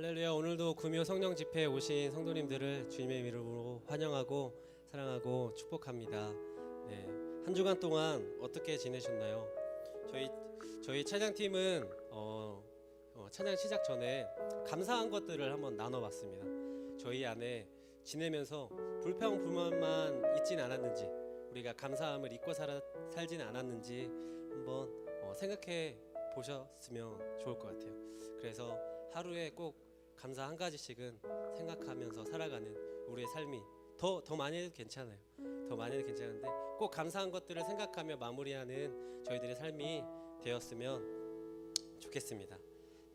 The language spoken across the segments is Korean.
할렐루야. 오늘도 구묘 성령 집회에 오신 성도님들을 주님의 이름으로 환영하고 사랑하고 축복합니다. 네, 한 주간 동안 어떻게 지내셨나요? 저희 찬양팀은 찬양 시작 전에 감사한 것들을 한번 나눠봤습니다. 저희 안에 지내면서 불평불만만 있진 않았는지, 우리가 감사함을 잊고 살진 않았는지 한번 생각해 보셨으면 좋을 것 같아요. 그래서 하루에 꼭 감사 한 가지씩은 생각하면서 살아가는 우리의 삶이 더 많이 해도 괜찮아요. 더 많이 해도 괜찮은데 꼭 감사한 것들을 생각하며 마무리하는 저희들의 삶이 되었으면 좋겠습니다.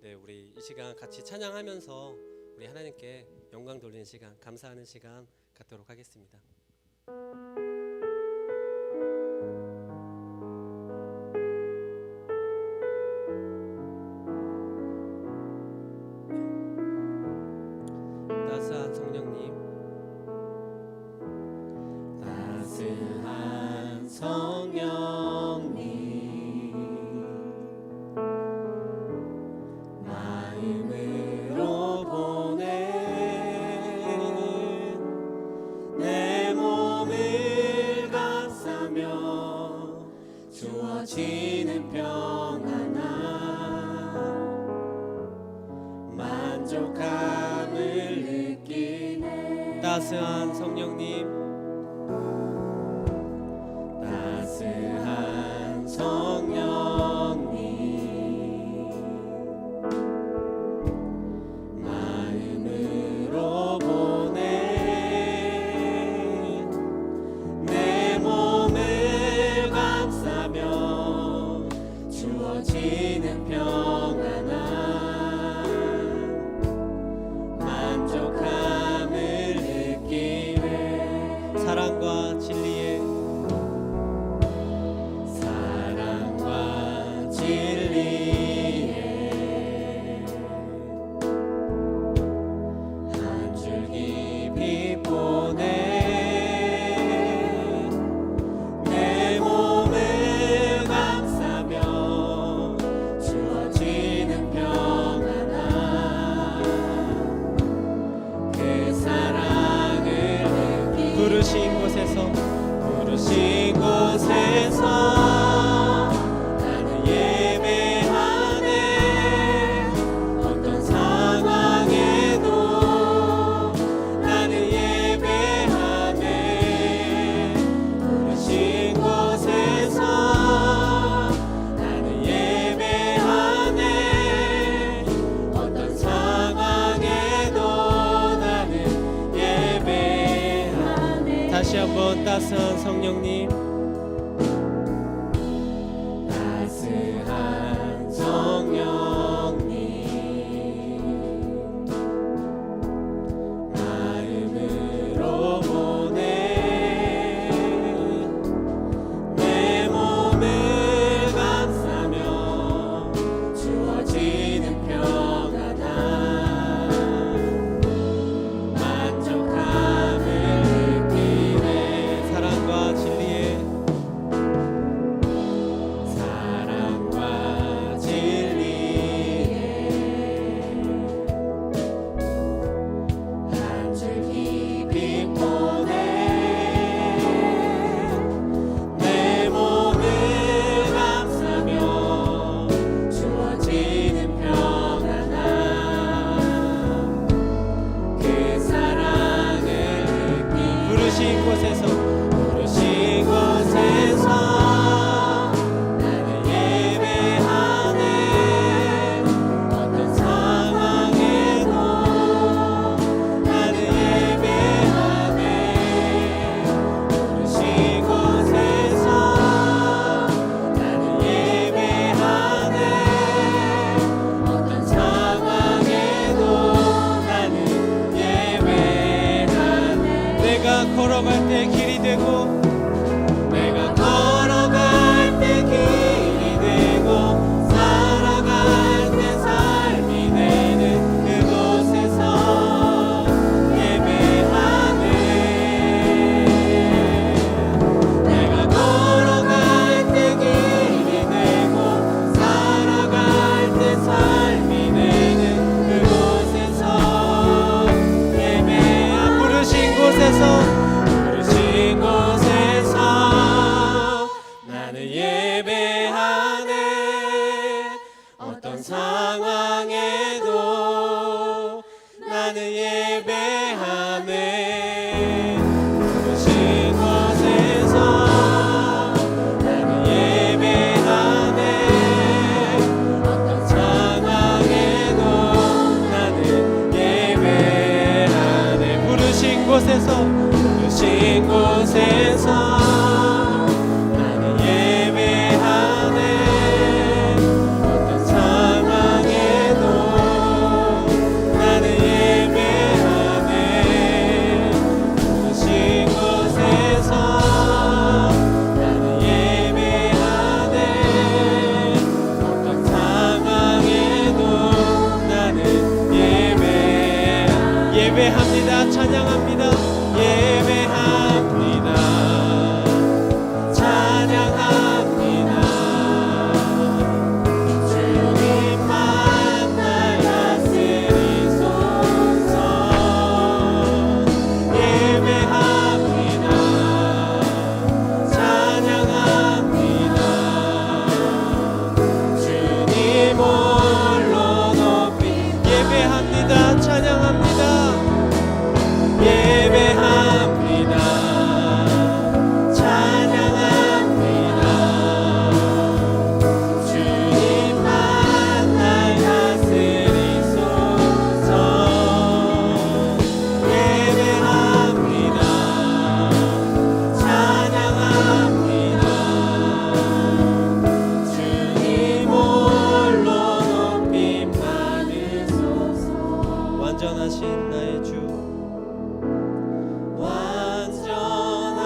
네, 우리 이 시간 같이 찬양하면서 우리 하나님께 영광 돌리는 시간, 감사하는 시간 갖도록 하겠습니다. 따스한 성령님, 따스한 성령님, 마음으로 보낸 내 몸을 감싸며 주어지는 평안함, 만족함을 느끼네. 따스한 성령님, 따스한 성령님, 마음으로 보낸 내 몸을 감싸며 주어지는 평안함, 만족함을 느끼네. 나는 예배하네. 어떤 상황에도 나는 예배하네. 부르신 곳에서 나는 예배하네. 어떤 상황에도 나는 예배하네. 부르신 곳에서 나는 예배하네. 어떤 상황에도 나는 예배하네. 부르신 곳에서 나는 예배하네. 어떤 상황에도 나는 예배합니다. 찬양합니다. 예배합니다. 찬양합니다. 주님만 날 다스리소서. 예배합니다. 찬양합니다. 주님 홀로 높이 예배합니다. 찬양합니다. 예배합니다. 찬양합니다. 주님만 날 다스리소서. 예배합니다. 찬양합니다. 주님 홀로 높임 받으소서. 완전하신 나의 주,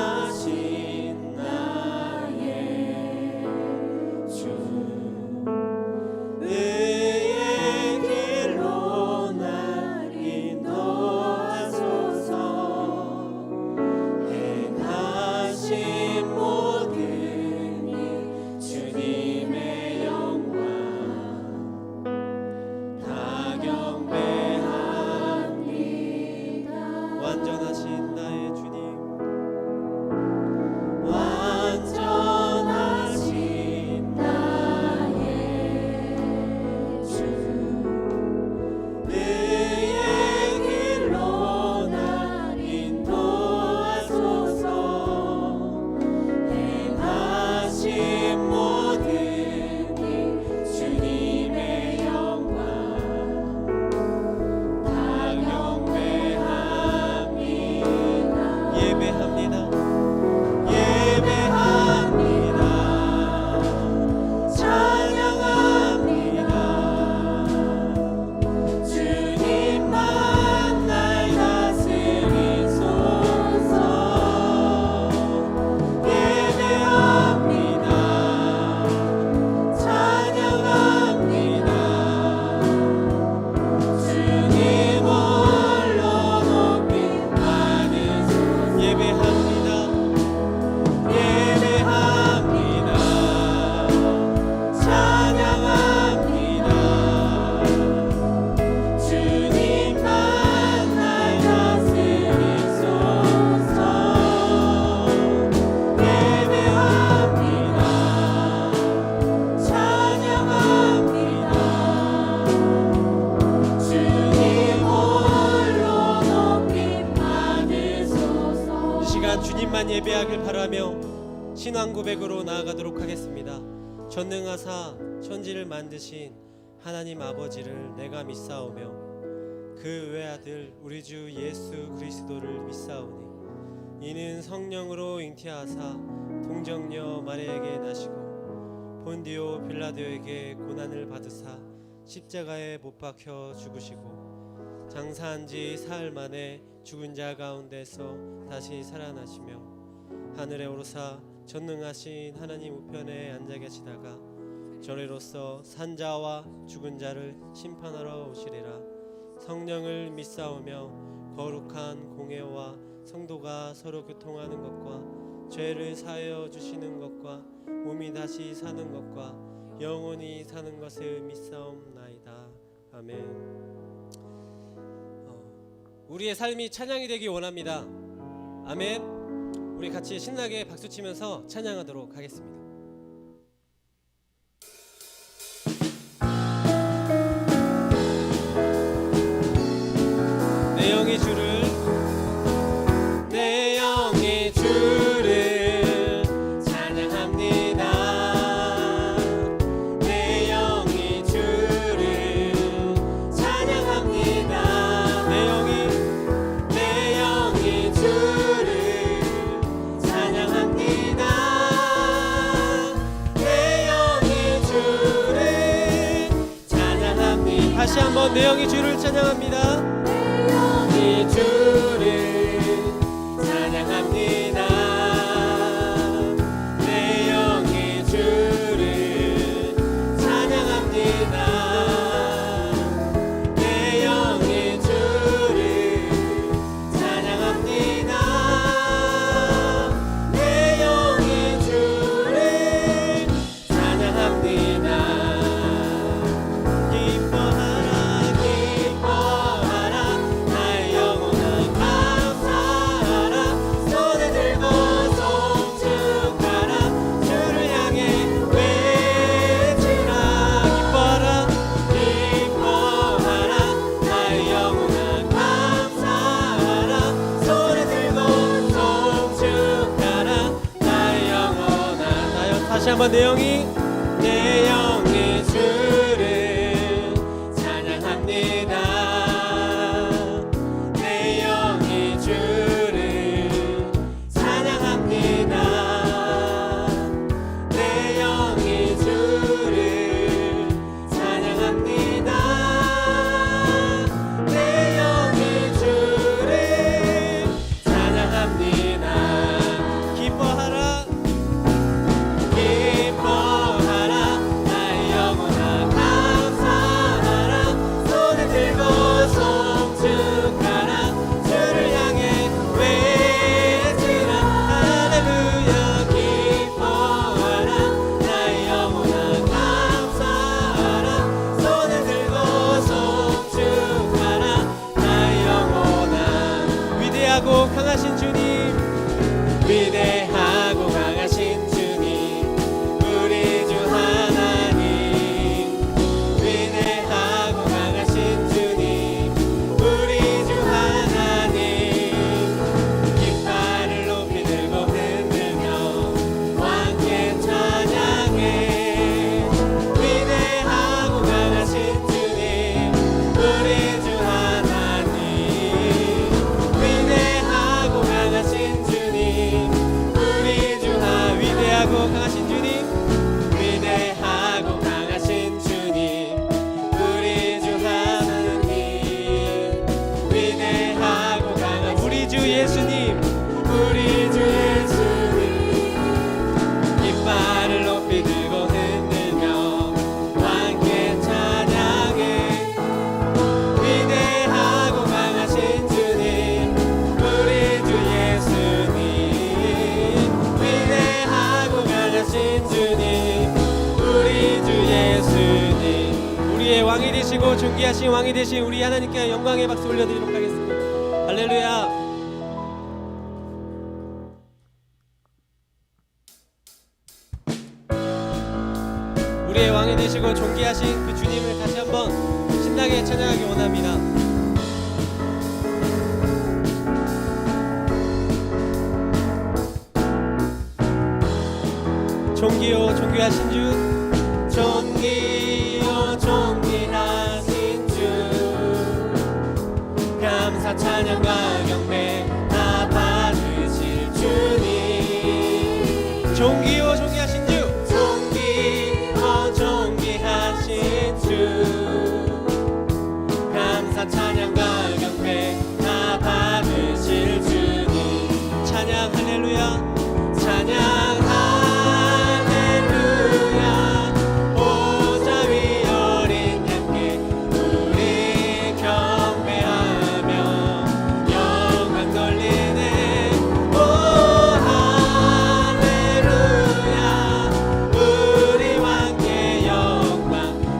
완전하신 나의 주, 의의 길로 날 인도하소서. 행하신 모든 일 주님의 영광 다 경배합니다. 완전하신 나의 주님, 완전하신 나의 주, 의의 길로 날 인도하소서. 행하신 모든 일 주님의 영광 다 경배합니다. 예배합니다. 예배합니다. 찬양합니다. 주님만 날 다스리소서. 예배합니다. 찬양합니다. 주님 홀로 높임 받으소서. 예배합니다. 예배합니다. 찬양합니다. 주님만 날 다스리소서. 예배합니다. 찬양합니다. 주님 홀로 높임 받으소서. 이 시간 주님만 예배하길 바라며 신앙 고백으로 나아가도록 하겠습니다. 전능하사 천지를 만드신 하나님 아버지를 내가 믿사오며 그 외아들 우리 주 예수 그리스도를 믿사오니 이는 성령으로 잉태하사 동정녀 마리아에게 나시고 본디오 빌라도에게 고난을 받으사 십자가에 못 박혀 죽으시고 장사한 지 사흘 만에 죽은 자 가운데서 다시 살아나시며 하늘에 오르사 전능하신 하나님 우편에 앉아 계시다가 전에로서 산자와 죽은 자를 심판하러 오시리라. 성령을 믿사오며 거룩한 공회와 성도가 서로 교통하는 것과 죄를 사하여 주시는 것과 몸이 다시 사는 것과 영원히 사는 것을 믿사옵나이다. 아멘. 우리의 삶이 찬양이 되기 원합니다. 아멘. 우리 같이 신나게 박수치면서 찬양하도록 하겠습니다. 한번 내 영이 주를 찬양합니다. 이 주를 찬양합니다. 내 영이 주를 찬양합니다. 내 영이 주를 찬양합니다. 내 영이 주를 찬양합니다. 기뻐하라 기뻐하라 나의 영혼아 감사하라 손을 들고 송축하라 주를 향해 외치라. 기뻐하라 기뻐하라 나의 영혼아 감사하라 손을 들고 송축하라 나의 영혼아. 나요 다시 한번 내 영이 주를 찬양합니다. 내 영이 주를 찬양합니다. 내 영이 주를 찬양합니다. 내 영이 주를 찬양합니다. 기뻐하라 기뻐하라 나의 영혼아 감사하라 손을 들고 송축하라 주를 향해 외치라. 할렐루야. 기뻐하라 나의 영혼아 감사하라 손을 들고 송축하라 나의 영혼아. 위대하고 강하신 주님, 위대하고 강하신 주님 우리 주 하나님. 위대하고 강하신 주님 우리 주 하나님. 깃발을 높이 들고 흔들며 함께 찬양해. 위대하고 강하신 주님 우리 주 하나님. 위대하고 강하신 주님 우리 주 위대하고 강하신 주님, 위대하고 강하신 주님 우리 주 하나님. 위대하고 강하신 우리 주 예수님, 우리 주 예수님. 깃발을 높이 들고 흔들며 함께 찬양해. 위대하고 강하신 주님 우리 주 예수님. 위대하고 강하신 주님 우리 주 예수님. 우리의 왕이 되시고 존귀하신 왕이 되신 우리 하나님께 영광의 박수 올려드리도록 하겠습니다. 할렐루야. 우리의 왕이 되시고 존귀하신 그 주님을 다시 한번 신나게 찬양하기 원합니다. 존귀요 존귀하신 주, 존귀요 존귀하신 주. 감사 찬양과 경배 다 받으실 주님. 존귀요 존귀하신 주, 존귀요 존귀하신 주. 감사 찬양과 경배 다 받으실 주님. 찬양 할렐루야. 찬양 할렐루야. 보좌 위 어린 양께 우리 경배하며 영광 돌리네. 오 할렐루야. 우리 왕께 영광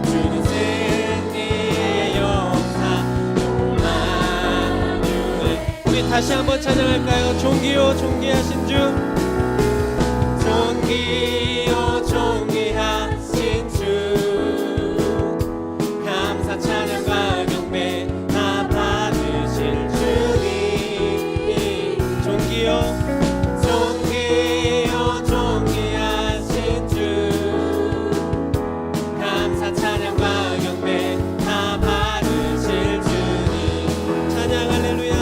주는 승리의 용사 임마누엘. 우리 다시 한번 찬양할까요? 존귀요 존귀하신 주, 존귀요 존귀하신 주. 감사 찬양과 경배 다 받으실 주님. 존귀요 존귀요 존귀하신 주. 감사 찬양과 경배 다 받으실 주님. 찬양 할렐루야.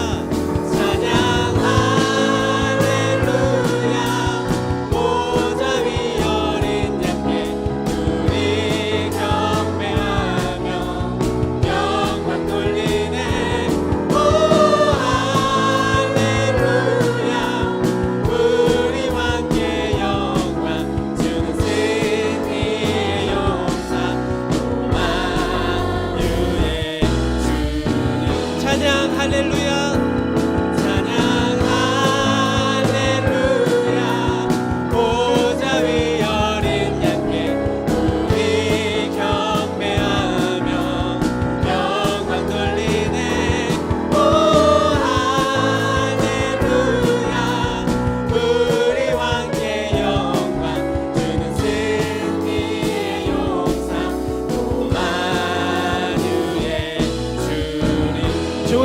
찬양 할렐루야.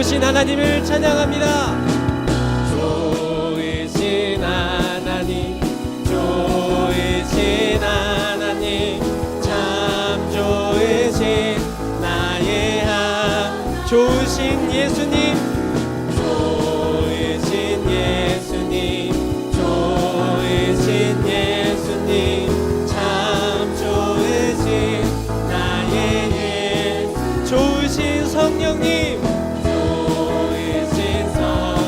좋으신 하나님을 찬양합니다. 좋으신 하나님, 좋으신 하나님, 참 좋으신 나의 하나님, 좋으신 예수님, 좋으신 예수님, 좋으신 예수님, 참 좋으신 나의 예수, 좋으신 성령님, 좋으신 성령님,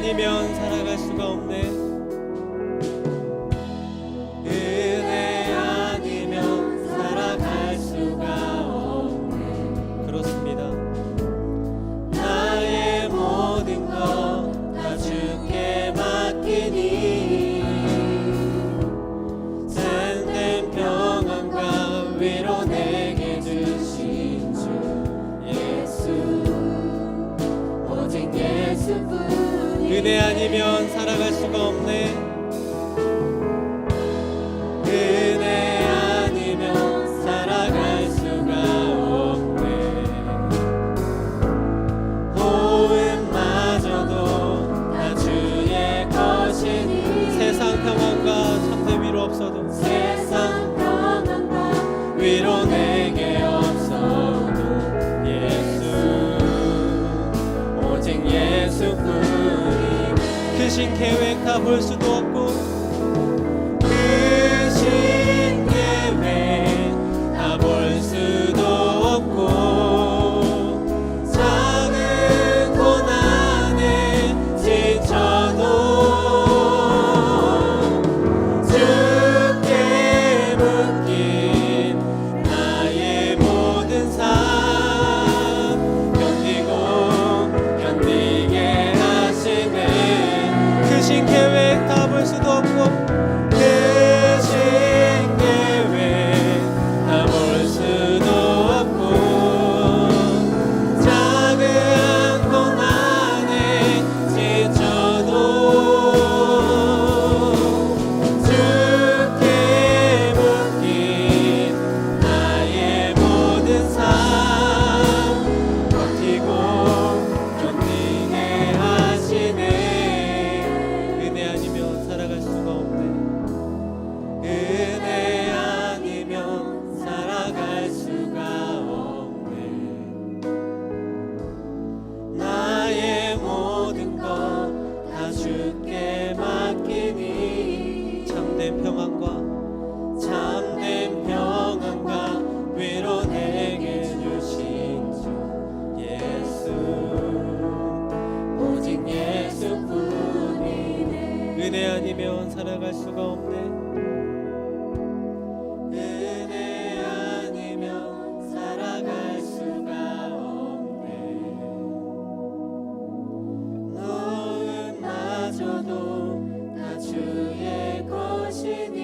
아니면 살아갈 수가 없네. 은혜 아니면 살아갈 수가 없네. 그렇습니다. 나의 모든 것 다 주께 맡기니 참된 평안과 위로 내게 주신 주 예수 오직 예수뿐이네. 은혜 아니면 살아갈 수가 없네. 은혜 아니면 살아갈 수가 없네. 호흡마저도 다 주의 것이니 세상 평안과 참된 위로 없어도 세상 평안과 위로 내게 없어도 예수 오직 예수뿐이네. 크신 계획 다 볼 수도 없고 크신 계획 다 볼 수도 없고 작은 고난에 지쳐도 주께 묶인 나의 모든 삶 견디게 하시네. 크신 계획 다 볼 수도 없고 크신 계획 다 볼 수도 없고 작은 고난에 지쳐도 주께 묶인 나의 모든 삶 버티고 견디게 하시네. 은혜 아니면 살아갈 수가 없네. 은혜 아니면 살아갈 수가 없네. 나의 모든 것 다 주께 맡기니 참된 평안과 참된 평안과 위로 내게 주신 주 예수 오직 예수뿐이네. 은혜 아니면 살아갈 수가 없네. 은혜 아니면 살아갈 수가 없네. 노음마저도 다 주의 것이니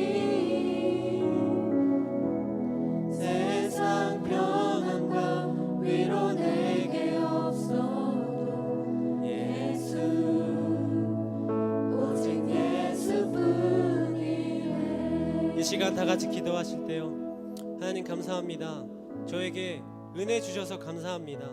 세상 평안과 위로 내게 없어도 예수 오직 예수뿐이네. 이 시간 다 같이 기도하실 때요, 하나님 감사합니다. 저에게 은혜 주셔서 감사합니다.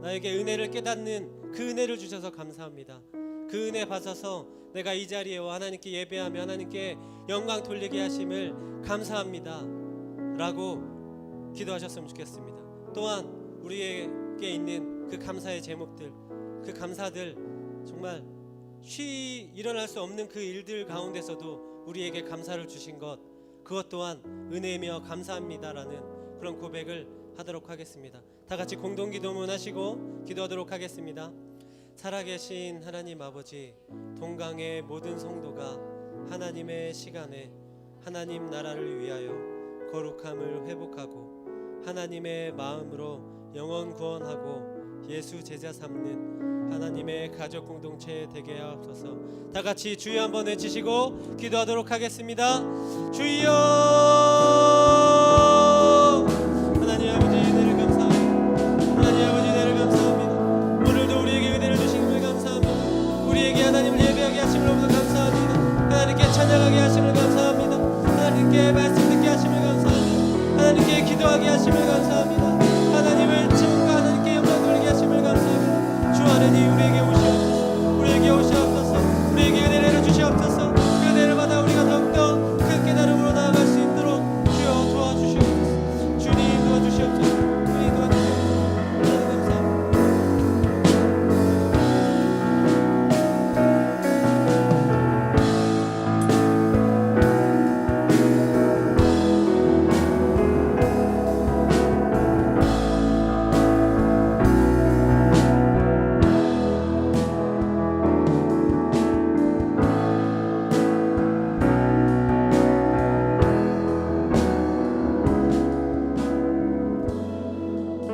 나에게 은혜를 깨닫는 그 은혜를 주셔서 감사합니다. 그 은혜 받아서 내가 이 자리에 와 하나님께 예배하며 하나님께 영광 돌리게 하심을 감사합니다 라고 기도하셨으면 좋겠습니다. 또한 우리에게 있는 그 감사의 제목들, 그 감사들, 정말 쉬 일어날 수 없는 그 일들 가운데서도 우리에게 감사를 주신 것, 그것 또한 은혜이며 감사합니다라는 그런 고백을 하도록 하겠습니다. 다 같이 공동 기도문 하시고 기도하도록 하겠습니다. 살아계신 하나님 아버지, 동강의 모든 성도가 하나님의 시간에 하나님 나라를 위하여 거룩함을 회복하고 하나님의 마음으로 영원 구원하고 예수 제자 삼는 하나님의 가족 공동체 되게 하옵소서. 다 같이 주여 한번 외치시고 기도하도록 하겠습니다. 주여! 하나님 아버지 은혜를 감사합니다. 하나님 아버지 은혜를 감사합니다. 오늘도 우리에게 은혜를 주심을 감사합니다. 우리에게 하나님을 예배하게 하심을 너무나 감사합니다. 하나님께 찬양하게 하심을 감사합니다. 하나님께 말씀 듣게 하심을 감사합니다. 하나님께 기도하게 하심을 감사합니다. 하나님을 지금과 하나님께 영광 돌리게 하심을 감사합니다. 주 하나님 우리에게 오시옵소서. 우리에게 오시옵소서. 우리에게 은혜를 주시옵소서. 그 은혜를 받아 우리가 더욱더 큰 깨달음으로 나아갈 수 있도록 주여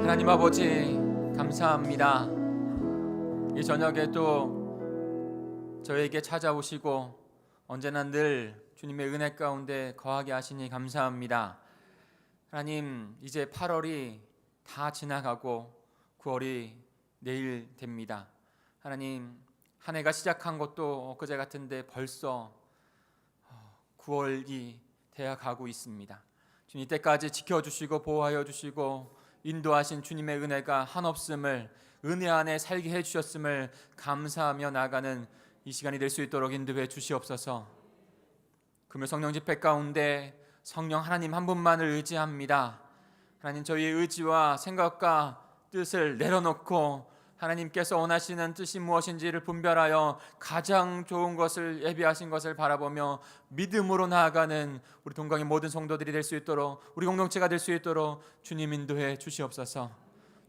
하나님 아버지 감사합니다. 이 저녁에도 저에게 찾아오시고 언제나 늘 주님의 은혜 가운데 거하게 하시니 감사합니다. 하나님, 이제 8월이 다 지나가고 9월이 내일 됩니다. 하나님, 한 해가 시작한 것도 엊그제 같은데 벌써 9월이 되어 가고 있습니다. 주님, 이때까지 지켜주시고 보호하여 주시고 인도하신 주님의 은혜가 한없음을, 은혜 안에 살게 해주셨음을 감사하며 나아가는 이 시간이 될 수 있도록 인도해 주시옵소서. 금요 성령 집회 가운데 성령 하나님 한 분만을 의지합니다. 하나님, 저희의 의지와 생각과 뜻을 내려놓고 하나님께서 원하시는 뜻이 무엇인지를 분별하여 가장 좋은 것을 예비하신 것을 바라보며 믿음으로 나아가는 우리 동강의 모든 성도들이 될 수 있도록, 우리 공동체가 될 수 있도록 주님 인도해 주시옵소서.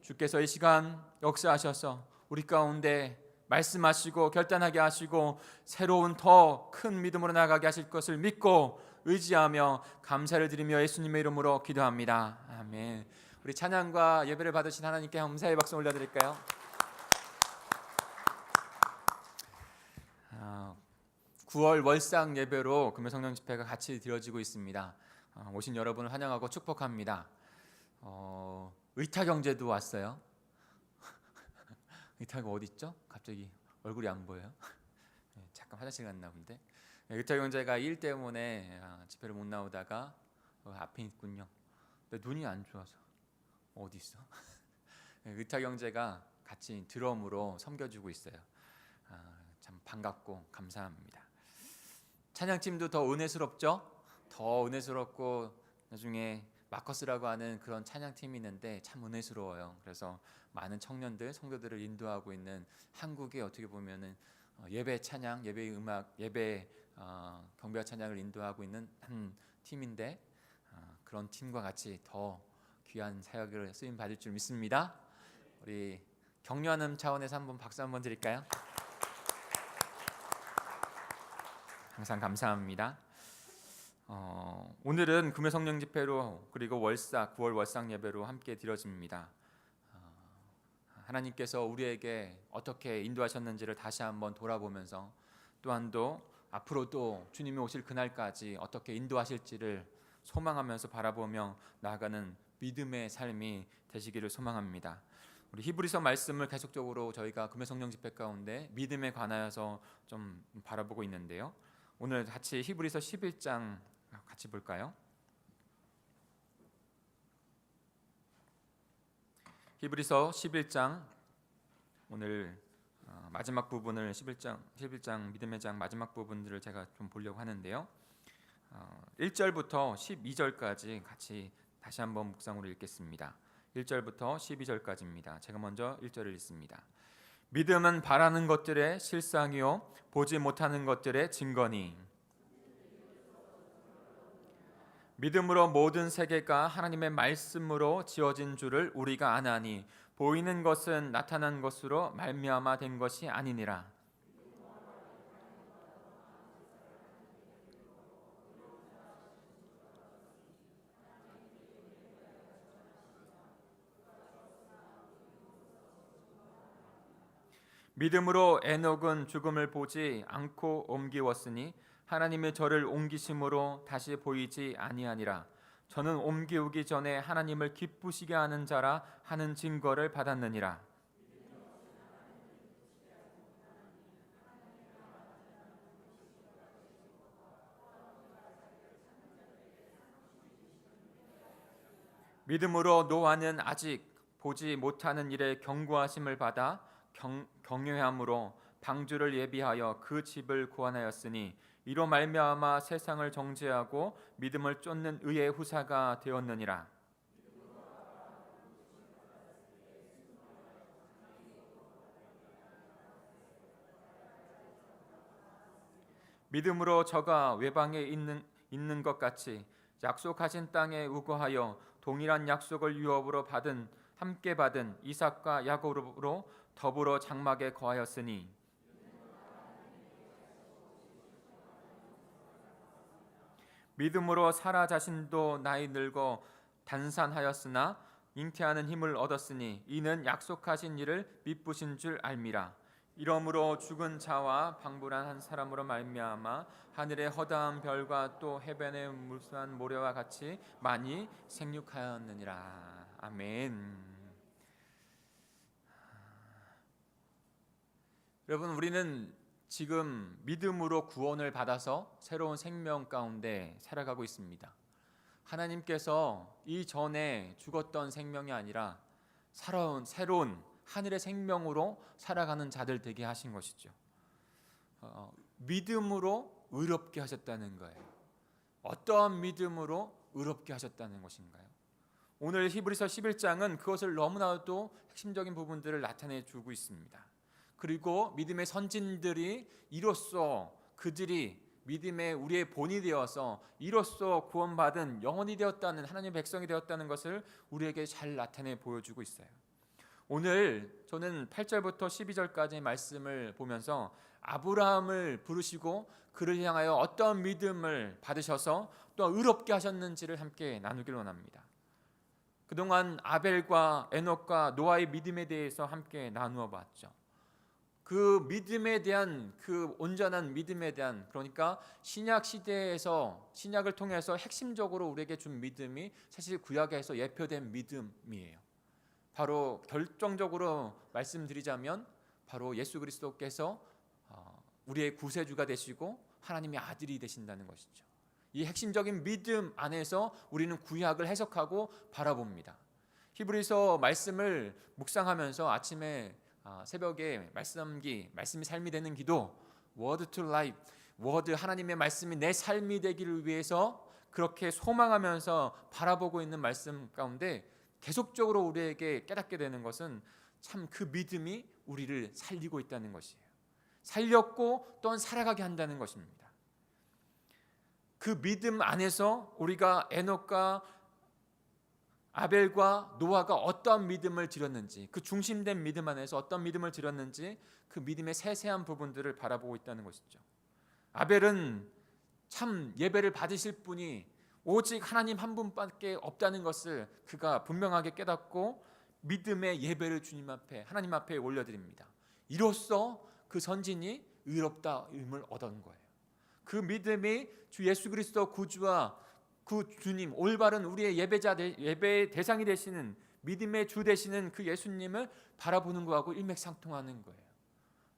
주께서 이 시간 역사하셔서 우리 가운데 말씀하시고 결단하게 하시고 새로운 더 큰 믿음으로 나아가게 하실 것을 믿고 의지하며 감사를 드리며 예수님의 이름으로 기도합니다. 아멘. 우리 찬양과 예배를 받으신 하나님께 감사의 박수 올려드릴까요? 9월 월상 예배로 금요 성령 집회가 같이 드려지고 있습니다. 오신 여러분을 환영하고 축복합니다. 의타경제도 왔어요. 의타가 어디 있죠? 갑자기 얼굴이 안 보여요. 잠깐 화장실 갔나 본데. 의타경제가 일 때문에 집회를 못 나오다가 앞에 있군요. 근데 눈이 안 좋아서 어디 있어? 의타경제가 같이 드럼으로 섬겨주고 있어요. 참 반갑고 감사합니다. 찬양팀도 더 은혜스럽죠? 더 은혜스럽고 나중에 마커스라고 하는 그런 찬양팀이 있는데 참 은혜스러워요. 그래서 많은 청년들, 성도들을 인도하고 있는 한국의 어떻게 보면은 예배 찬양, 예배 음악, 예배 경배와 찬양을 인도하고 있는 한 팀인데 그런 팀과 같이 더 귀한 사역을 쓰임 받을 줄 믿습니다. 우리 격려하는 차원에서 한번 박수 한번 드릴까요? 항상 감사합니다. 오늘은 금요 성령 집회로 그리고 9월 월상 예배로 함께 드려집니다. 하나님께서 우리에게 어떻게 인도하셨는지를 다시 한번 돌아보면서 또한도 앞으로도 주님이 오실 그날까지 어떻게 인도하실지를 소망하면서 바라보며 나아가는 믿음의 삶이 되시기를 소망합니다. 우리 히브리서 말씀을 계속적으로 저희가 금요 성령 집회 가운데 믿음에 관하여서 좀 바라보고 있는데요. 오늘 같이 히브리서 11장 같이 볼까요? 히브리서 11장 오늘 마지막 부분을 11장 믿음의 장 마지막 부분들을 제가 좀 보려고 하는데요. 1절부터 12절까지 같이 다시 한번 묵상으로 읽겠습니다. 1절부터 12절까지입니다. 제가 먼저 1절을 읽습니다. 믿음은 바라는 것들의 실상이요 보지 못하는 것들의 증거니 믿음으로 모든 세계가 하나님의 말씀으로 지어진 줄을 우리가 아나니 보이는 것은 나타난 것으로 말미암아 된 것이 아니니라. 믿음으로 에녹은 죽음을 보지 않고 옮기웠으니 하나님의 저를 옮기심으로 다시 보이지 아니하니라. 저는 옮기우기 전에 하나님을 기쁘시게 하는 자라 하는 증거를 받았느니라. 믿음으로 노아는 아직 보지 못하는 일에 경고하심을 받아 경외함으로 방주를 예비하여 그 집을 구원하였으니 이로 말미암아 세상을 정죄하고 믿음을 쫓는 의의 후사가 되었느니라. 믿음으로 저가 외방에 있는 것 같이 약속하신 땅에 우거하여 동일한 약속을 유업으로 함께 받은 이삭과 야곱으로 더불어 장막에 거하였으니 믿음으로 사라 자신도 나이 늙어 단산하였으나 잉태하는 힘을 얻었으니 이는 약속하신 일을 미쁘신 줄 알미라. 이러므로 죽은 자와 방불한 한 사람으로 말미암아 하늘의 허다한 별과 또 해변의 무수한 모래와 같이 많이 생육하였느니라. 아멘. 여러분, 우리는 지금 믿음으로 구원을 받아서 새로운 생명 가운데 살아가고 있습니다. 하나님께서 이전에 죽었던 생명이 아니라 새로운 하늘의 생명으로 살아가는 자들 되게 하신 것이죠. 믿음으로 의롭게 하셨다는 거예요. 어떠한 믿음으로 의롭게 하셨다는 것인가요? 오늘 히브리서 11장은 그것을 너무나도 핵심적인 부분들을 나타내 주고 있습니다. 그리고 믿음의 선진들이 이로써 그들이 믿음의 우리의 본이 되어서 이로써 구원받은 영혼이 되었다는, 하나님의 백성이 되었다는 것을 우리에게 잘 나타내 보여주고 있어요. 오늘 저는 8절부터 12절까지 말씀을 보면서 아브라함을 부르시고 그를 향하여 어떤 믿음을 받으셔서 또 의롭게 하셨는지를 함께 나누길 원합니다. 그동안 아벨과 에녹과 노아의 믿음에 대해서 함께 나누어 봤죠. 그 믿음에 대한, 그 온전한 믿음에 대한, 그러니까 신약 시대에서, 신약을 통해서 핵심적으로 우리에게 준 믿음이 사실 구약에서 예표된 믿음이에요. 바로 결정적으로 말씀드리자면 바로 예수 그리스도께서 우리의 구세주가 되시고 하나님의 아들이 되신다는 것이죠. 이 핵심적인 믿음 안에서 우리는 구약을 해석하고 바라봅니다. 히브리서 말씀을 묵상하면서 아침에 새벽에 말씀이 삶이 되는 기도, Word to Life, 워드, 하나님의 말씀이 내 삶이 되기를 위해서 그렇게 소망하면서 바라보고 있는 말씀 가운데 계속적으로 우리에게 깨닫게 되는 것은 참 그 믿음이 우리를 살리고 있다는 것이에요. 살렸고 또한 살아가게 한다는 것입니다. 그 믿음 안에서 우리가 에녹과 아벨과 노아가 어떠한 믿음을 드렸는지, 그 중심된 믿음 안에서 어떤 믿음을 드렸는지 그 믿음의 세세한 부분들을 바라보고 있다는 것이죠. 아벨은 참 예배를 받으실 분이 오직 하나님 한 분밖에 없다는 것을 그가 분명하게 깨닫고 믿음의 예배를 주님 앞에, 하나님 앞에 올려드립니다. 이로써 그 선진이 의롭다임을 얻은 거예요. 그 믿음이 주 예수 그리스도 구주와 그 주님, 올바른 우리의 예배의 대상이 되시는, 믿음의 주 되시는 그 예수님을 바라보는 것하고 일맥상통하는 거예요.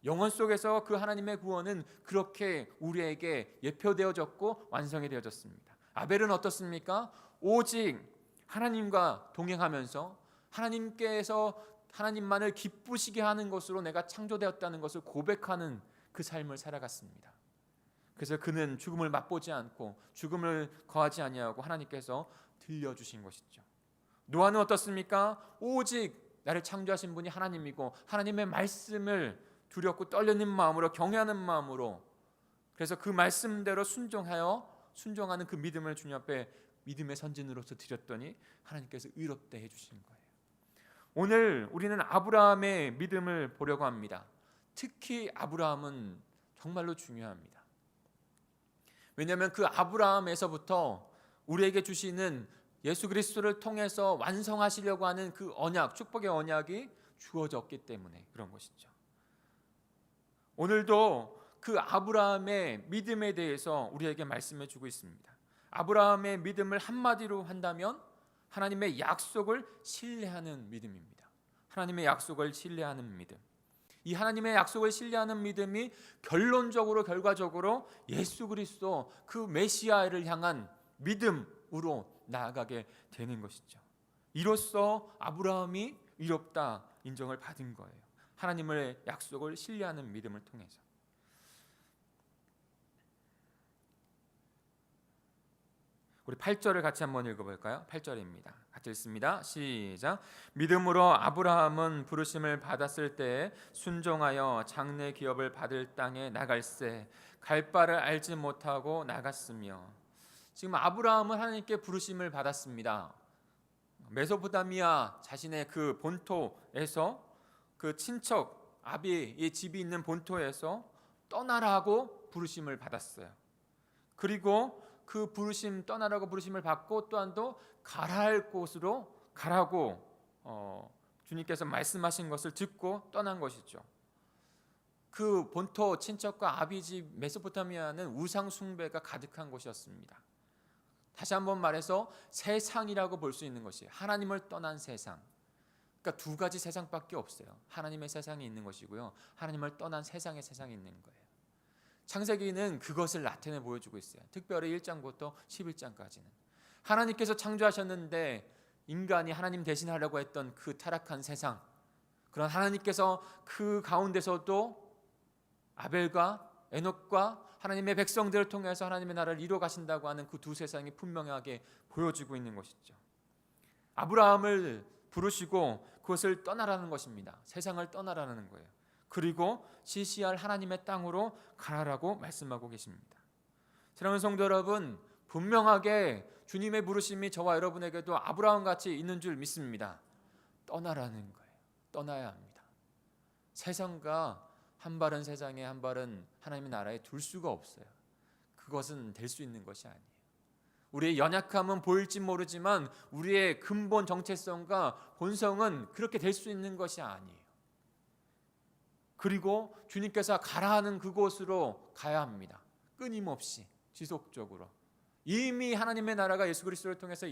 영혼 속에서 그 하나님의 구원은 그렇게 우리에게 예표되어졌고 완성이 되어졌습니다. 아벨은 어떻습니까? 오직 하나님과 동행하면서 하나님께서 하나님만을 기쁘시게 하는 것으로 내가 창조되었다는 것을 고백하는 그 삶을 살아갔습니다. 그래서 그는 죽음을 맛보지 않고 죽음을 거하지 아니하고 하나님께서 들려주신 것이죠. 노아는 어떻습니까? 오직 나를 창조하신 분이 하나님이고 하나님의 말씀을 두렵고 떨리는 마음으로, 경외하는 마음으로, 그래서 그 말씀대로 순종하는 그 믿음을 주님 앞에 믿음의 선진으로서 드렸더니 하나님께서 의롭다 해주신 거예요. 오늘 우리는 아브라함의 믿음을 보려고 합니다. 특히 아브라함은 정말로 중요합니다. 왜냐하면 그 아브라함에서부터 우리에게 주시는 예수 그리스도를 통해서 완성하시려고 하는 그 언약, 축복의 언약이 주어졌기 때문에 그런 것이죠. 오늘도 그 아브라함의 믿음에 대해서 우리에게 말씀해 주고 있습니다. 아브라함의 믿음을 한마디로 한다면 하나님의 약속을 신뢰하는 믿음입니다. 하나님의 약속을 신뢰하는 믿음. 이 하나님의 약속을 신뢰하는 믿음이 결과적으로 예수 그리스도 그 메시아를 향한 믿음으로 나아가게 되는 것이죠. 이로써 아브라함이 의롭다 인정을 받은 거예요. 하나님의 약속을 신뢰하는 믿음을 통해서. 우리 8절을 같이 한번 읽어볼까요? 8절입니다. 같이 읽습니다. 시작. 믿음으로 아브라함은 부르심을 받았을 때 순종하여 장래 기업을 받을 땅에 나갈새 갈 바를 알지 못하고 나갔으며. 지금 아브라함은 하나님께 부르심을 받았습니다. 메소포타미아 자신의 그 본토에서, 그 친척 아비의 집이 있는 본토에서 떠나라고 부르심을 받았어요. 그리고 그 부르심, 떠나라고 부르심을 받고 또한 또 가라 할 곳으로 가라고 주님께서 말씀하신 것을 듣고 떠난 것이죠. 그 본토 친척과 아비집 메소포타미아는 우상 숭배가 가득한 곳이었습니다. 다시 한번 말해서 세상이라고 볼 수 있는 것이 하나님을 떠난 세상. 그러니까 두 가지 세상밖에 없어요. 하나님의 세상이 있는 것이고요, 하나님을 떠난 세상의 세상이 있는 거예요. 창세기는 그것을 나타내 보여주고 있어요. 특별히 1장부터 11장까지는 하나님께서 창조하셨는데 인간이 하나님 대신하려고 했던 그 타락한 세상, 그런 하나님께서 그 가운데서도 아벨과 에녹과 하나님의 백성들을 통해서 하나님의 나라를 이루어 가신다고 하는 그 두 세상이 분명하게 보여지고 있는 것이죠. 아브라함을 부르시고 그것을 떠나라는 것입니다. 세상을 떠나라는 거예요. 그리고 지시할 하나님의 땅으로 가라라고 말씀하고 계십니다. 사랑하는 성도 여러분, 분명하게 주님의 부르심이 저와 여러분에게도 아브라함 같이 있는 줄 믿습니다. 떠나라는 거예요. 떠나야 합니다. 세상과 한 발은 세상에 한 발은 하나님의 나라에 둘 수가 없어요. 그것은 될 수 있는 것이 아니에요. 우리의 연약함은 보일지 모르지만 우리의 근본 정체성과 본성은 그렇게 될 수 있는 것이 아니에요. 그리고 주님께서 가라 하는 그곳으로 가야 합니다. 끊임없이 지속적으로. 이미 하나님의 나라가 예수 그리스도를 통해서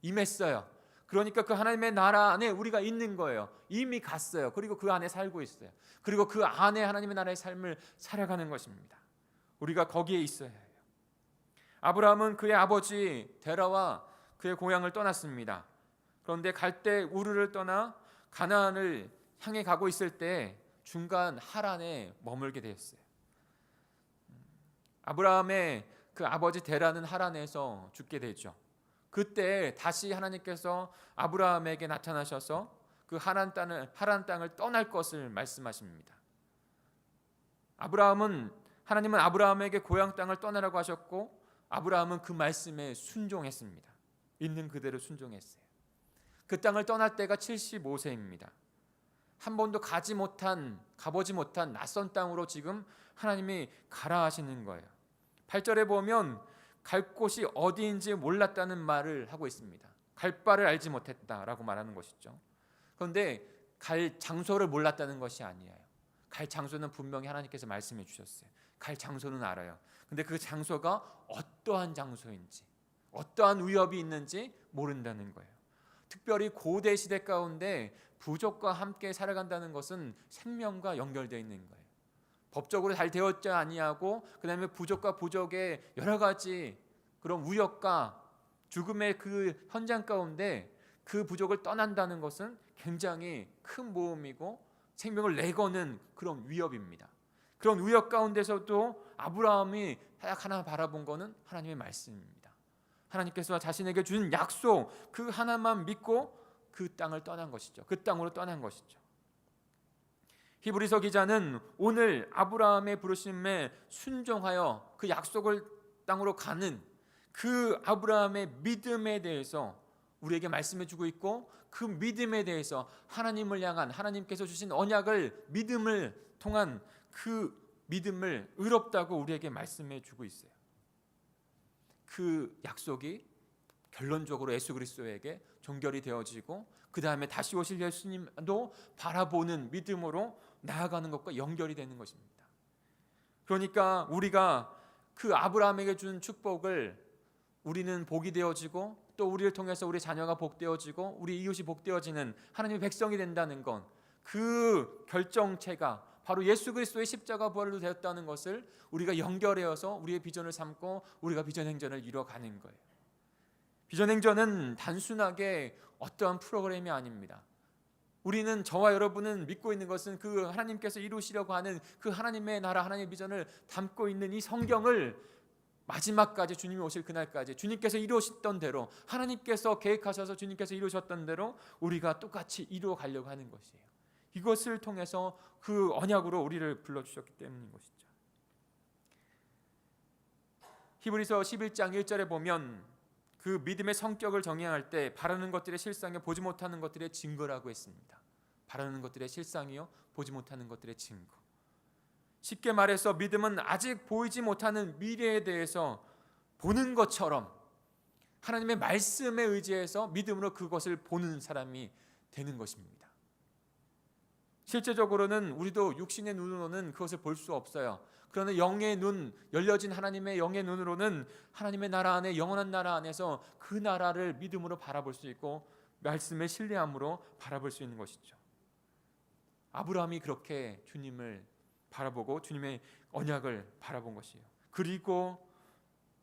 임했어요. 그러니까 그 하나님의 나라 안에 우리가 있는 거예요. 이미 갔어요. 그리고 그 안에 살고 있어요. 그리고 그 안에 하나님의 나라의 삶을 살아가는 것입니다. 우리가 거기에 있어야 해요. 아브라함은 그의 아버지 데라와 그의 고향을 떠났습니다. 그런데 갈 때 우르를 떠나 가나안을 향해 가고 있을 때 중간 하란에 머물게 되었어요. 아브라함의 그 아버지 데라는 하란에서 죽게 되죠. 그때 다시 하나님께서 아브라함에게 나타나셔서 그 하란 땅을 떠날 것을 말씀하십니다. 하나님은 아브라함에게 고향 땅을 떠나라고 하셨고 아브라함은 그 말씀에 순종했습니다. 있는 그대로 순종했어요. 그 땅을 떠날 때가 75세입니다. 한 번도 가보지 못한 낯선 땅으로 지금 하나님이 가라 하시는 거예요. 8절에 보면 갈 곳이 어디인지 몰랐다는 말을 하고 있습니다. 갈 바를 알지 못했다라고 말하는 것이죠. 그런데 갈 장소를 몰랐다는 것이 아니에요. 갈 장소는 분명히 하나님께서 말씀해 주셨어요. 갈 장소는 알아요. 근데 그 장소가 어떠한 장소인지, 어떠한 위협이 있는지 모른다는 거예요. 특별히 고대 시대 가운데 부족과 함께 살아간다는 것은 생명과 연결되어 있는 거예요. 법적으로 잘 되었지 아니하고 그다음에 부족과 부족의 여러 가지 그런 위협과 죽음의 그 현장 가운데 그 부족을 떠난다는 것은 굉장히 큰 모험이고 생명을 내거는 그런 위협입니다. 그런 위협 가운데서도 아브라함이 딱 하나 바라본 것은 하나님의 말씀입니다. 하나님께서 자신에게 주신 약속 그 하나만 믿고 그 땅을 떠난 것이죠. 그 땅으로 떠난 것이죠. 히브리서 기자는 오늘 아브라함의 부르심에 순종하여 그 약속을 땅으로 가는 그 아브라함의 믿음에 대해서 우리에게 말씀해 주고 있고 그 믿음에 대해서 하나님을 향한 하나님께서 주신 언약을 믿음을 통한 그 믿음을 의롭다고 우리에게 말씀해 주고 있어요. 그 약속이 결론적으로 예수 그리스도에게 종결이 되어지고 그 다음에 다시 오실 예수님도 바라보는 믿음으로 나아가는 것과 연결이 되는 것입니다. 그러니까 우리가 그 아브라함에게 준 축복을 우리는 복이 되어지고 또 우리를 통해서 우리 자녀가 복되어지고 우리 이웃이 복되어지는 하나님의 백성이 된다는 건 그 결정체가 바로 예수 그리스도의 십자가 부활로 되었다는 것을 우리가 연결해서 우리의 비전을 삼고 우리가 비전 행전을 이뤄가는 거예요. 비전 행전은 단순하게 어떠한 프로그램이 아닙니다. 우리는 저와 여러분은 믿고 있는 것은 그 하나님께서 이루시려고 하는 그 하나님의 나라 하나님의 비전을 담고 있는 이 성경을 마지막까지 주님이 오실 그날까지 주님께서 이루셨던 대로 하나님께서 계획하셔서 주님께서 이루셨던 대로 우리가 똑같이 이루어 가려고 하는 것이에요. 이것을 통해서 그 언약으로 우리를 불러주셨기 때문인 것이죠. 히브리서 11장 1절에 보면 그 믿음의 성격을 정의할 때 바라는 것들의 실상이요 보지 못하는 것들의 증거라고 했습니다. 바라는 것들의 실상이요 보지 못하는 것들의 증거. 쉽게 말해서 믿음은 아직 보이지 못하는 미래에 대해서 보는 것처럼 하나님의 말씀에 의지해서 믿음으로 그것을 보는 사람이 되는 것입니다. 실제적으로는 우리도 육신의 눈으로는 그것을 볼 수 없어요. 그러나 영의 눈, 열려진 하나님의 영의 눈으로는 하나님의 나라 안에, 영원한 나라 안에서 그 나라를 믿음으로 바라볼 수 있고 말씀에 신뢰함으로 바라볼 수 있는 것이죠. 아브라함이 그렇게 주님을 바라보고 주님의 언약을 바라본 것이에요. 그리고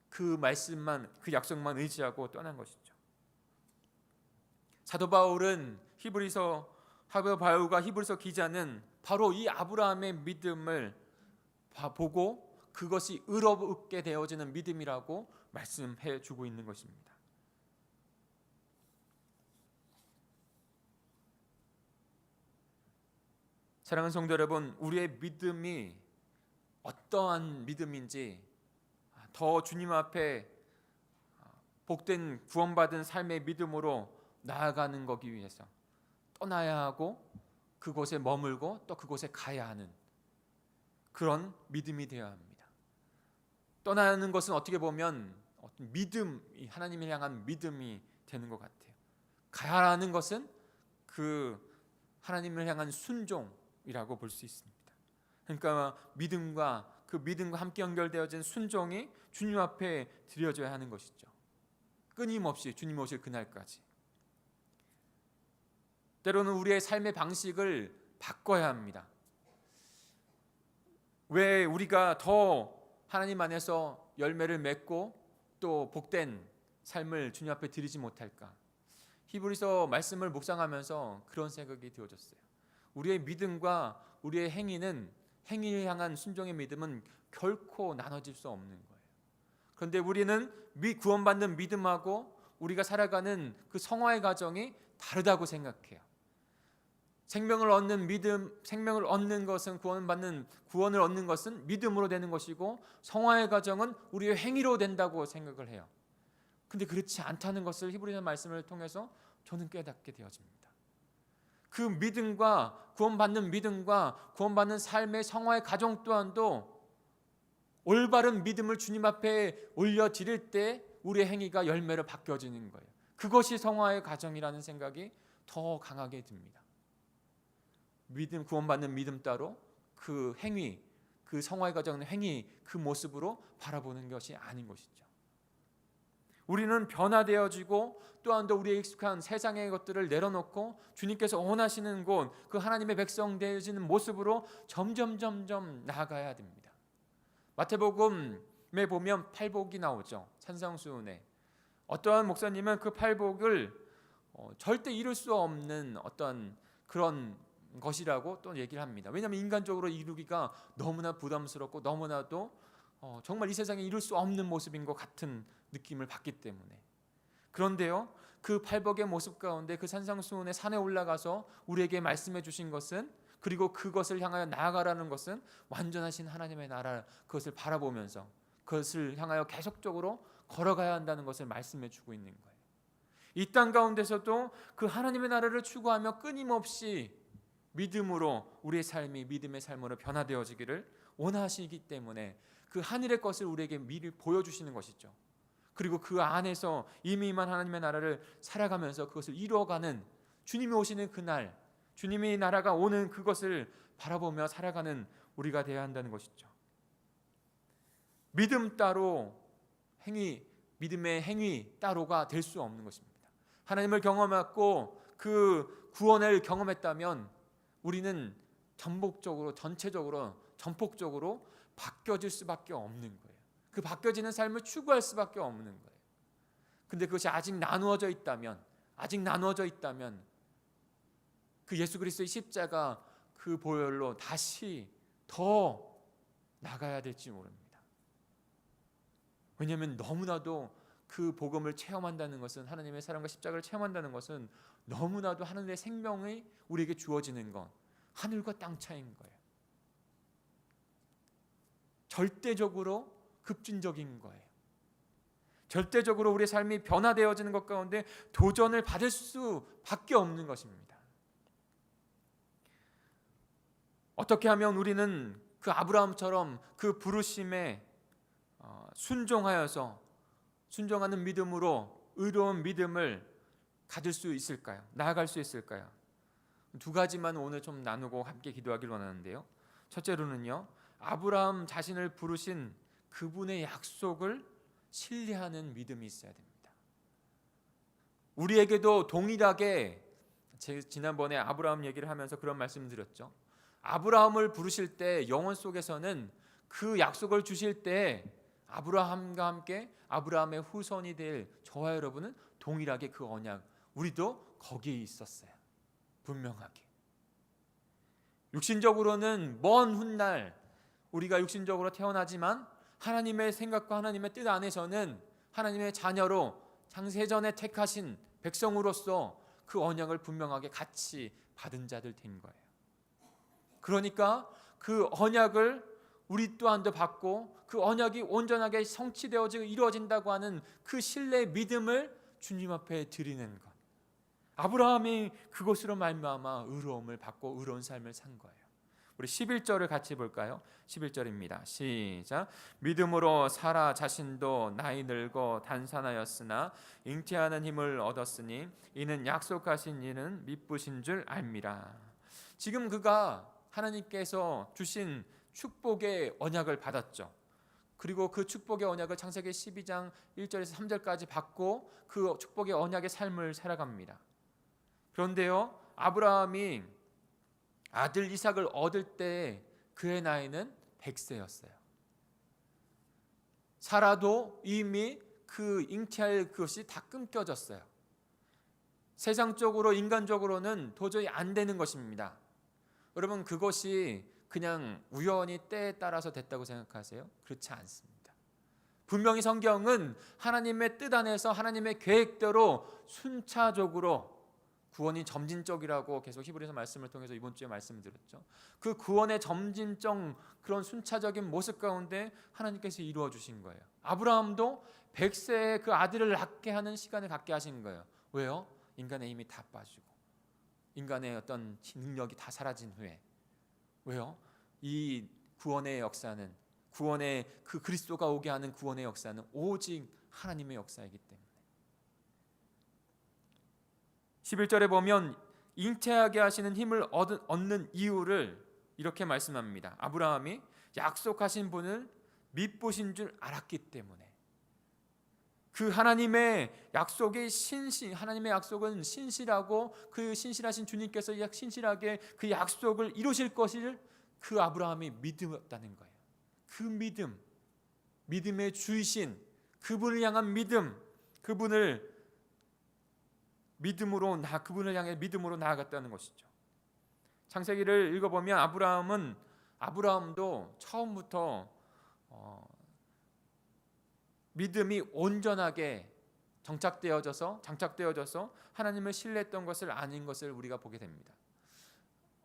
그 말씀만, 그 약속만 의지하고 떠난 것이죠. 사도 바울은 바울과 히브리서 기자는 바로 이 아브라함의 믿음을 보고 그것이 의롭게 되어지는 믿음이라고 말씀해 주고 있는 것입니다. 사랑하는 성도 여러분, 우리의 믿음이 어떠한 믿음인지 더 주님 앞에 복된 구원받은 삶의 믿음으로 나아가는 거기 위해서 떠나야 하고 그곳에 머물고 또 그곳에 가야 하는 그런 믿음이 되어야 합니다. 떠나는 것은 어떻게 보면 어떤 믿음, 하나님을 향한 믿음이 되는 것 같아요. 가야 하는 것은 그 하나님을 향한 순종이라고 볼 수 있습니다. 그러니까 믿음과 함께 연결되어진 순종이 주님 앞에 드려져야 하는 것이죠. 끊임없이 주님 오실 그날까지. 때로는 우리의 삶의 방식을 바꿔야 합니다. 왜 우리가 더 하나님 안에서 열매를 맺고 또 복된 삶을 주님 앞에 드리지 못할까? 히브리서 말씀을 묵상하면서 그런 생각이 되어졌어요. 우리의 믿음과 우리의 행위를 향한 순종의 믿음은 결코 나눠질 수 없는 거예요. 그런데 우리는 구원받는 믿음하고 우리가 살아가는 그 성화의 과정이 다르다고 생각해요. 생명을 얻는 믿음, 생명을 얻는 것은 구원을 얻는 것은 믿음으로 되는 것이고 성화의 과정은 우리의 행위로 된다고 생각을 해요. 근데 그렇지 않다는 것을 히브리서 말씀을 통해서 저는 깨닫게 되어집니다. 그 믿음과 구원받는 삶의 성화의 과정 또한도 올바른 믿음을 주님 앞에 올려드릴 때 우리의 행위가 열매로 바뀌어지는 거예요. 그것이 성화의 과정이라는 생각이 더 강하게 듭니다. 구원받는 믿음 따로 그 행위, 그 성화의 과정의 행위, 그 모습으로 바라보는 것이 아닌 것이죠. 우리는 변화되어지고 또한 더 우리의 익숙한 세상의 것들을 내려놓고 주님께서 원하시는 곳, 그 하나님의 백성 되어지는 모습으로 점점 나아가야 됩니다. 마태복음에 보면 팔복이 나오죠. 산상수훈에. 어떠한 목사님은 그 팔복을 절대 이룰 수 없는 어떤 그런 것이라고 또 얘기를 합니다. 왜냐하면 인간적으로 이루기가 너무나 부담스럽고 너무나도 정말 이 세상에 이룰 수 없는 모습인 것 같은 느낌을 받기 때문에. 그런데요, 그 팔복의 모습 가운데 그 산상수훈의 산에 올라가서 우리에게 말씀해 주신 것은, 그리고 그것을 향하여 나아가라는 것은 완전하신 하나님의 나라, 그것을 바라보면서 그것을 향하여 계속적으로 걸어가야 한다는 것을 말씀해 주고 있는 거예요. 이 땅 가운데서도 그 하나님의 나라를 추구하며 끊임없이 믿음으로 우리의 삶이 믿음의 삶으로 변화되어지기를 원하시기 때문에 그 하늘의 것을 우리에게 미리 보여주시는 것이죠. 그리고 그 안에서 이미 임한 하나님의 나라를 살아가면서 그것을 이루어가는, 주님이 오시는 그날, 주님의 나라가 오는 그것을 바라보며 살아가는 우리가 되어야 한다는 것이죠. 믿음 따로 믿음의 행위 따로가 될 수 없는 것입니다. 하나님을 경험했고 그 구원을 경험했다면 우리는 전폭적으로 바뀌어질 수밖에 없는 거예요. 그 바뀌어지는 삶을 추구할 수밖에 없는 거예요. 근데 그것이 아직 나누어져 있다면 그 예수 그리스도의 십자가 그 보혈로 다시 더 나가야 될지 모릅니다. 왜냐하면 너무나도 그 복음을 체험한다는 것은, 하나님의 사랑과 십자가를 체험한다는 것은 너무나도 하늘의 생명이 우리에게 주어지는 것, 하늘과 땅 차이인 거예요. 절대적으로 급진적인 거예요. 절대적으로 우리의 삶이 변화되어지는 것 가운데 도전을 받을 수밖에 없는 것입니다. 어떻게 하면 우리는 그 아브라함처럼 그 부르심에 순종하는 믿음으로 의로운 믿음을 가질 수 있을까요? 나아갈 수 있을까요? 두 가지만 오늘 좀 나누고 함께 기도하길 원하는데요. 첫째로는요, 아브라함 자신을 부르신 그분의 약속을 신뢰하는 믿음이 있어야 됩니다. 우리에게도 동일하게, 지난번에 아브라함 얘기를 하면서 그런 말씀을 드렸죠. 아브라함을 부르실 때 영혼 속에서는 그 약속을 주실 때 아브라함과 함께 아브라함의 후손이 될 저와 여러분은 동일하게 그 언약, 우리도 거기에 있었어요. 분명하게. 육신적으로는 먼 훗날 우리가 육신적으로 태어나지만 하나님의 생각과 하나님의 뜻 안에서는 하나님의 자녀로 창세전에 택하신 백성으로서 그 언약을 분명하게 같이 받은 자들 된 거예요. 그러니까 그 언약을 우리 또한도 받고 그 언약이 온전하게 성취되어지고 이루어진다고 하는 그 신뢰의 믿음을 주님 앞에 드리는 것. 아브라함이 그것으로 말미암아 의로움을 받고 의로운 삶을 산 거예요. 우리 11절을 같이 볼까요? 11절입니다. 시작. 믿음으로 사라 자신도 나이 늙어 단산하였으나 잉태하는 힘을 얻었으니 이는 약속하신 이는 미쁘신 줄 알미라. 지금 그가 하나님께서 주신 축복의 언약을 받았죠. 그리고 그 축복의 언약을 창세기 12장 1절에서 3절까지 받고 그 축복의 언약의 삶을 살아갑니다. 그런데요, 아브라함이 아들 이삭을 얻을 때 그의 나이는 100세였어요. 사라도 이미 그 잉태할 것이 다 끊겨졌어요. 세상적으로 인간적으로는 도저히 안 되는 것입니다. 여러분, 그것이 그냥 우연히 때에 따라서 됐다고 생각하세요? 그렇지 않습니다. 분명히 성경은 하나님의 뜻 안에서 하나님의 계획대로 순차적으로 구원이 점진적이라고 계속 히브리서 말씀을 통해서 이번 주에 말씀을 드렸죠. 그 구원의 점진적 그런 순차적인 모습 가운데 하나님께서 이루어 주신 거예요. 아브라함도 100세에 그 아들을 낳게 하는 시간을 갖게 하신 거예요. 왜요? 인간의 힘이 다 빠지고 인간의 어떤 능력이 다 사라진 후에. 왜요? 이 구원의 역사는, 구원의 그 그리스도가 오게 하는 구원의 역사는 오직 하나님의 역사이기 때문에. 11절에 보면 잉태하게 하시는 힘을 얻는 이유를 이렇게 말씀합니다. 아브라함이 약속하신 분을 미쁘신 줄 알았기 때문에. 그 하나님의 약속이 하나님의 약속은 신실하고 그 신실하신 주님께서 신실하게 그 약속을 이루실 것을 그 아브라함이 믿었다는 거예요. 그 믿음의 주이신 그분을 향한 믿음, 그분을 향해 믿음으로 나아갔다는 것이죠. 창세기를 읽어보면 아브라함도 처음부터 믿음이 온전하게 장착되어져서 하나님을 신뢰했던 것을 아닌 것을 우리가 보게 됩니다.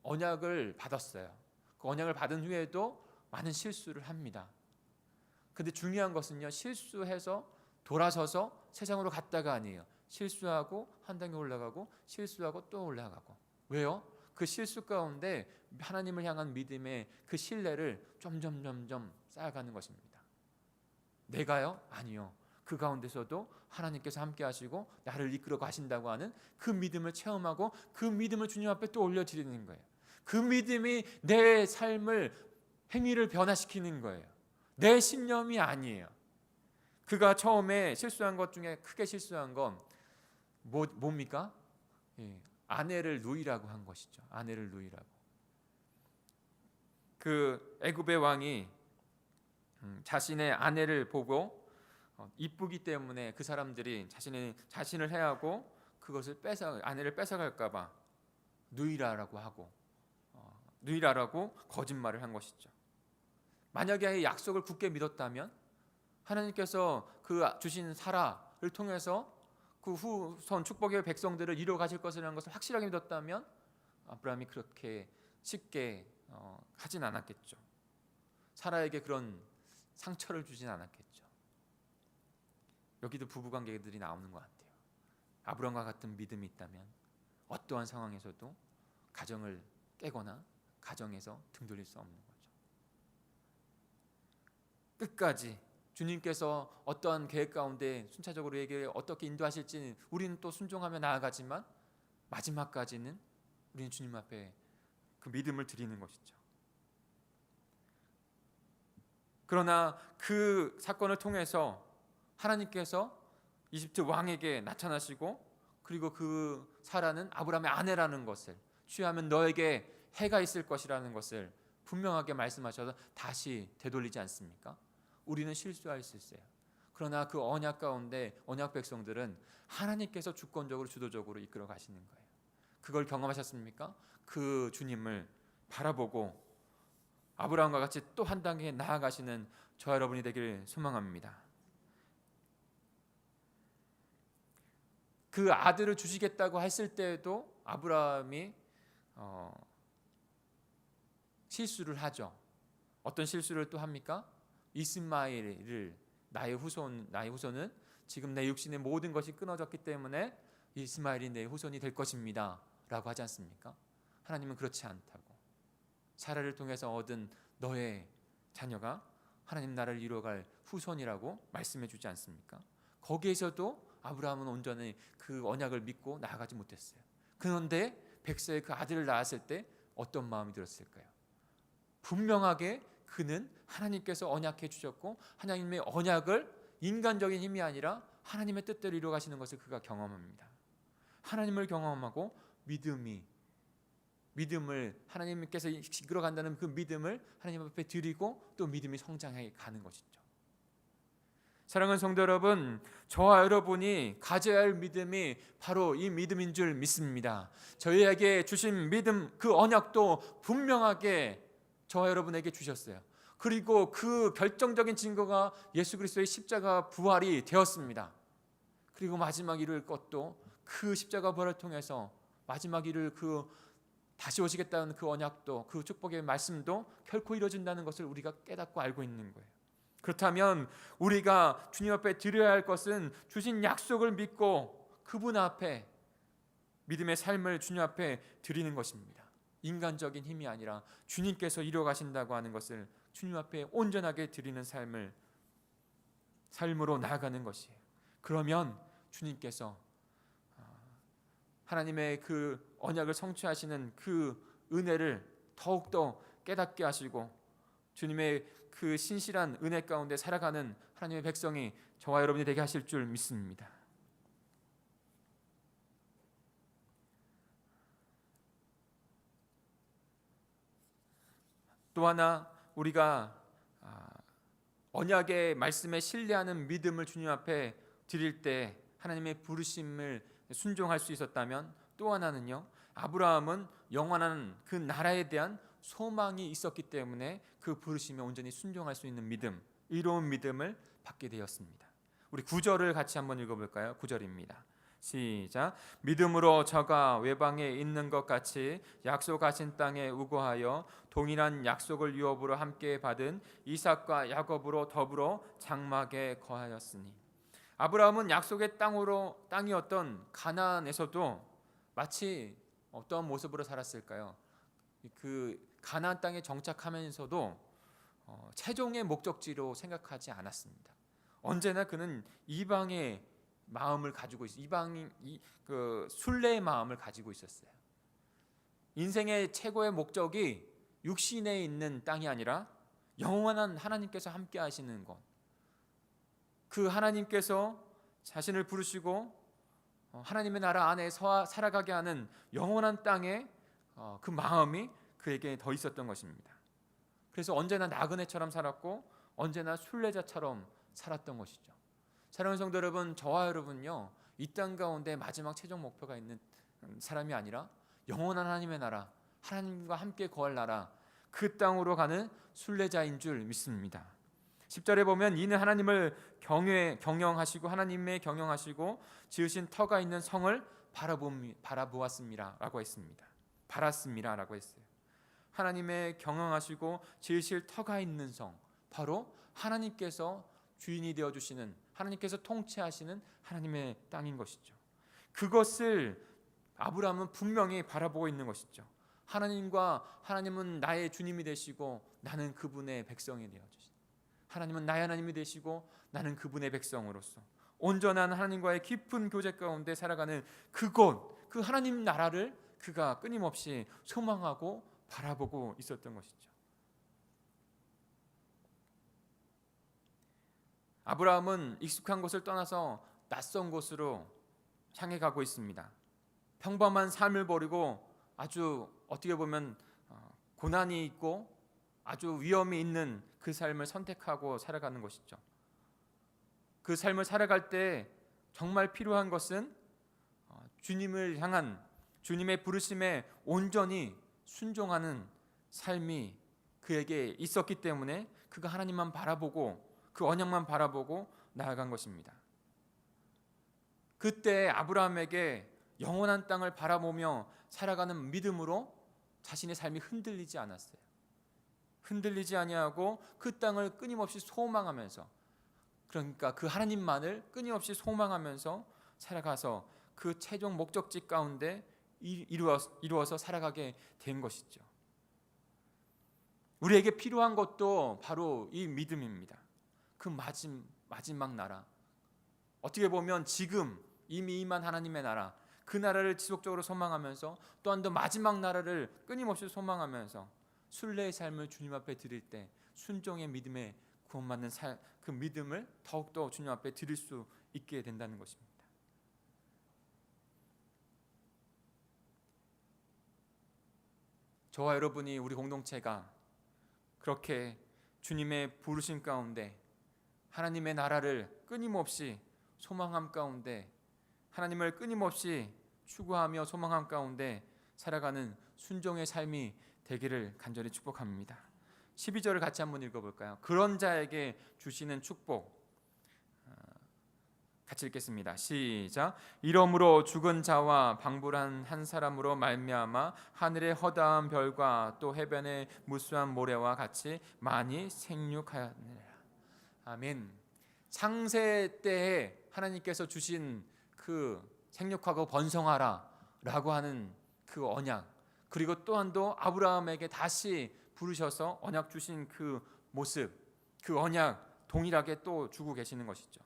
언약을 받았어요. 그 언약을 받은 후에도 많은 실수를 합니다. 근데 중요한 것은요, 실수해서 돌아서서 세상으로 갔다가 아니에요. 실수하고 한 단계 올라가고 실수하고 또 올라가고. 왜요? 그 실수 가운데 하나님을 향한 믿음의 그 신뢰를 점점 쌓아가는 것입니다. 내가요? 아니요. 그 가운데서도 하나님께서 함께 하시고 나를 이끌어 가신다고 하는 그 믿음을 체험하고 그 믿음을 주님 앞에 또 올려드리는 거예요. 그 믿음이 내 삶을, 행위를 변화시키는 거예요. 내 신념이 아니에요. 그가 처음에 실수한 것 중에 크게 실수한 건 뭡니까? 아내를 누이라고 한 것이죠. 아내를 누이라고. 그 애굽의 왕이 자신의 아내를 보고 이쁘기 때문에 그 사람들이 자신을 해하고 그것을 아내를 뺏어갈까봐 누이라라고 거짓말을 한 것이죠. 만약에 약속을 굳게 믿었다면 하나님께서 그 주신 사라를 통해서 그 후손 축복의 백성들을 이루어 가실 것이라는 것을 확실하게 믿었다면 아브라함이 그렇게 쉽게 하진 않았겠죠. 사라에게 그런 상처를 주진 않았겠죠. 여기도 부부관계들이 나오는 것 같아요. 아브라함과 같은 믿음이 있다면 어떠한 상황에서도 가정을 깨거나 가정에서 등 돌릴 수 없는 거죠. 끝까지 주님께서 어떠한 계획 가운데 순차적으로 우리에게 어떻게 인도하실지 우리는 또 순종하며 나아가지만 마지막까지는 우리는 주님 앞에 그 믿음을 드리는 것이죠. 그러나 그 사건을 통해서 하나님께서 이집트 왕에게 나타나시고 그리고 그 사라는 아브라함의 아내라는 것을 취하면 너에게 해가 있을 것이라는 것을 분명하게 말씀하셔서 다시 되돌리지 않습니까? 우리는 실수할 수 있어요. 그러나 그 언약 가운데 언약 백성들은 하나님께서 주권적으로 주도적으로 이끌어 가시는 거예요. 그걸 경험하셨습니까? 그 주님을 바라보고 아브라함과 같이 또 한 단계 나아가시는 저와 여러분이 되기를 소망합니다. 그 아들을 주시겠다고 했을 때에도 아브라함이 실수를 하죠. 어떤 실수를 또 합니까? 이스마엘을 나의 후손은 지금 내 육신의 모든 것이 끊어졌기 때문에 이스마엘이 내 후손이 될 것입니다 라고 하지 않습니까? 하나님은 그렇지 않다고, 사라를 통해서 얻은 너의 자녀가 하나님 나라를 이루어갈 후손이라고 말씀해 주지 않습니까? 거기에서도 아브라함은 온전히 그 언약을 믿고 나아가지 못했어요. 그런데 백세의 그 아들을 낳았을 때 어떤 마음이 들었을까요? 분명하게 그는 하나님께서 언약해 주셨고 하나님의 언약을 인간적인 힘이 아니라 하나님의 뜻대로 이루어 가시는 것을 그가 경험합니다. 하나님을 경험하고 믿음을 하나님께서 이끌어 간다는 그 믿음을 하나님 앞에 드리고 또 믿음이 성장해 가는 것이죠. 사랑하는 성도 여러분, 저와 여러분이 가져야 할 믿음이 바로 이 믿음인 줄 믿습니다. 저희에게 주신 믿음, 그 언약도 분명하게 저와 여러분에게 주셨어요. 그리고 그 결정적인 증거가 예수 그리스도의 십자가 부활이 되었습니다. 그리고 마지막 이룰 것도 그 십자가 부활을 통해서 마지막 이룰 그 다시 오시겠다는 그 언약도, 그 축복의 말씀도 결코 이루어진다는 것을 우리가 깨닫고 알고 있는 거예요. 그렇다면 우리가 주님 앞에 드려야 할 것은 주신 약속을 믿고 그분 앞에 믿음의 삶을 주님 앞에 드리는 것입니다. 인간적인 힘이 아니라 주님께서 이루어 가신다고 하는 것을 주님 앞에 온전하게 드리는 삶으로 나아가는 것이에요. 그러면 주님께서 하나님의 그 언약을 성취하시는 그 은혜를 더욱더 깨닫게 하시고 주님의 그 신실한 은혜 가운데 살아가는 하나님의 백성이 저와 여러분이 되게 하실 줄 믿습니다. 또 하나 우리가 언약의 말씀에 신뢰하는 믿음을 주님 앞에 드릴 때 하나님의 부르심을 순종할 수 있었다면 또 하나는요, 아브라함은 영원한 그 나라에 대한 소망이 있었기 때문에 그 부르심에 온전히 순종할 수 있는 믿음, 이로운 믿음을 받게 되었습니다. 우리 9절을 같이 한번 읽어볼까요? 9절입니다. 시작. 믿음으로 저가 외방에 있는 것 같이 약속하신 땅에 우거하여 동일한 약속을 유업으로 함께 받은 이삭과 야곱으로 더불어 장막에 거하였으니. 아브라함은 약속의 땅이었던 가나안에서도 마치 어떤 모습으로 살았을까요? 그 가나안 땅에 정착하면서도 최종의 목적지로 생각하지 않았습니다. 언제나 그는 이방의 마음을 가지고 그 순례의 마음을 가지고 있었어요. 인생의 최고의 목적이 육신에 있는 땅이 아니라 영원한 하나님께서 함께 하시는 것. 그 하나님께서 자신을 부르시고 하나님의 나라 안에 살아가게 하는 영원한 땅에 그 마음이 그에게 더 있었던 것입니다. 그래서 언제나 나그네처럼 살았고 언제나 순례자처럼 살았던 것이죠. 사랑하는 성도 여러분, 저와 여러분요, 이 땅 가운데 마지막 최종 목표가 있는 사람이 아니라 영원한 하나님의 나라, 하나님과 함께 거할 나라, 그 땅으로 가는 순례자인 줄 믿습니다. 10절에 보면 이는 하나님을 경영하시고 하나님의 경영하시고 지으신 터가 있는 성을 바라보았습니다라고 했습니다. 바랐습니다라고 했어요. 하나님의 경영하시고 지으실 터가 있는 성, 바로 하나님께서 주인이 되어 주시는, 하나님께서 통치하시는 하나님의 땅인 것이죠. 그것을 아브라함은 분명히 바라보고 있는 것이죠. 하나님은 나의 주님이 되시고 나는 그분의 백성이 되어 주신, 하나님은 나의 하나님이 되시고 나는 그분의 백성으로서 온전한 하나님과의 깊은 교제 가운데 살아가는 그곳, 그 하나님 나라를 그가 끊임없이 소망하고 바라보고 있었던 것이죠. 아브라함은 익숙한 곳을 떠나서 낯선 곳으로 향해 가고 있습니다. 평범한 삶을 버리고 아주 어떻게 보면 고난이 있고 아주 위험이 있는 그 삶을 선택하고 살아가는 것이죠. 그 삶을 살아갈 때 정말 필요한 것은 주님을 향한 주님의 부르심에 온전히 순종하는 삶이 그에게 있었기 때문에 그가 하나님만 바라보고 그 언약만 바라보고 나아간 것입니다. 그때 아브라함에게 영원한 땅을 바라보며 살아가는 믿음으로 자신의 삶이 흔들리지 않았어요. 흔들리지 아니하고 그 땅을 끊임없이 소망하면서, 그러니까 그 하나님만을 끊임없이 소망하면서 살아가서 그 최종 목적지 가운데 이루어서 살아가게 된 것이죠. 우리에게 필요한 것도 바로 이 믿음입니다. 그 마지막 나라, 어떻게 보면 지금 이미 임한 하나님의 나라, 그 나라를 지속적으로 소망하면서 또한 더 마지막 나라를 끊임없이 소망하면서 순례의 삶을 주님 앞에 드릴 때 순종의 믿음에 구원받는 그 믿음을 더욱더 주님 앞에 드릴 수 있게 된다는 것입니다. 저와 여러분이, 우리 공동체가 그렇게 주님의 부르심 가운데 하나님의 나라를 끊임없이 소망함 가운데, 하나님을 끊임없이 추구하며 소망함 가운데 살아가는 순종의 삶이 되기를 간절히 축복합니다. 12절을 같이 한번 읽어볼까요? 그런 자에게 주시는 축복, 같이 읽겠습니다. 시작. 이러므로 죽은 자와 방불한 한 사람으로 말미암아 하늘의 허다한 별과 또 해변의 무수한 모래와 같이 많이 생육하였느니라. 아멘. 창세 때에 하나님께서 주신 그 생육하고 번성하라 라고 하는 그 언약, 그리고 또한도 아브라함에게 다시 부르셔서 언약 주신 그 모습, 그 언약 동일하게 또 주고 계시는 것이죠.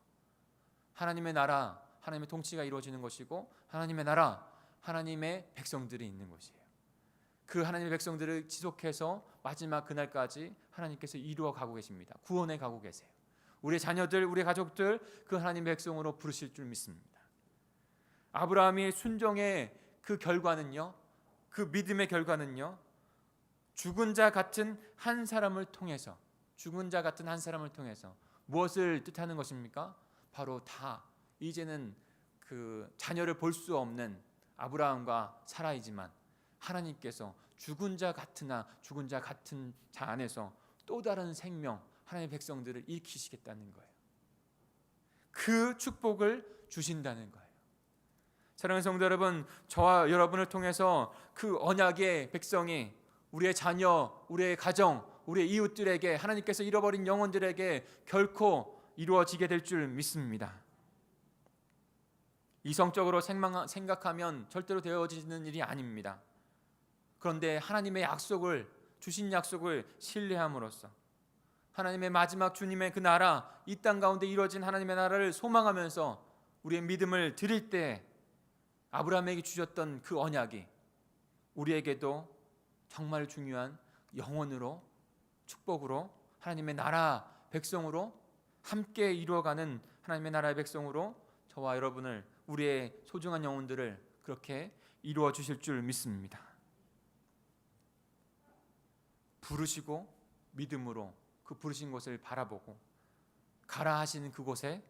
하나님의 나라, 하나님의 통치가 이루어지는 것이고, 하나님의 나라, 하나님의 백성들이 있는 것이에요. 그 하나님의 백성들을 지속해서 마지막 그날까지 하나님께서 이루어 가고 계십니다. 구원해 가고 계세요. 우리 자녀들, 우리 가족들 그 하나님의 백성으로 부르실 줄 믿습니다. 아브라함이 순종의 그 결과는요, 그 믿음의 결과는요, 죽은 자 같은 한 사람을 통해서, 죽은 자 같은 한 사람을 통해서 무엇을 뜻하는 것입니까? 바로 다 이제는 그 자녀를 볼 수 없는 아브라함과 사라이지만 하나님께서 죽은 자 같으나 죽은 자 같은 자 안에서 또 다른 생명, 하나님의 백성들을 일으키시겠다는 거예요. 그 축복을 주신다는 거예요. 사랑하는 성도 여러분, 저와 여러분을 통해서 그 언약의 백성이 우리의 자녀, 우리의 가정, 우리의 이웃들에게, 하나님께서 잃어버린 영혼들에게 결코 이루어지게 될 줄 믿습니다. 이성적으로 생각하면 절대로 되어지는 일이 아닙니다. 그런데 하나님의 약속을, 주신 약속을 신뢰함으로써 하나님의 마지막 주님의 그 나라, 이 땅 가운데 이루어진 하나님의 나라를 소망하면서 우리의 믿음을 드릴 때 아브라함에게 주셨던 그 언약이 우리에게도 정말 중요한 영혼으로, 축복으로, 하나님의 나라 백성으로 함께 이루어가는 하나님의 나라의 백성으로 저와 여러분을, 우리의 소중한 영혼들을 그렇게 이루어 주실 줄 믿습니다. 부르시고 믿음으로 그 부르신 곳을 바라보고 가라 하시는 그곳에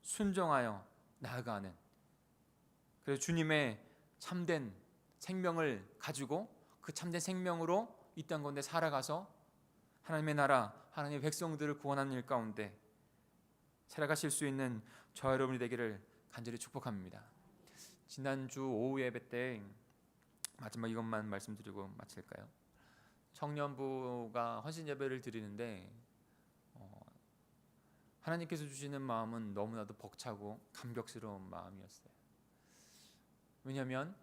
순종하여 나아가는, 그래서 주님의 참된 생명을 가지고 그 참된 생명으로 이 땅 가운데 살아가서 하나님의 나라, 하나님의 백성들을 구원하는 일 가운데 살아가실 수 있는 저와 여러분이 되기를 간절히 축복합니다. 지난주 오후 예배 때 마지막 이것만 말씀드리고 마칠까요? 청년부가 헌신 예배를 드리는데 하나님께서 주시는 마음은 너무나도 벅차고 감격스러운 마음이었어요. 왜냐하면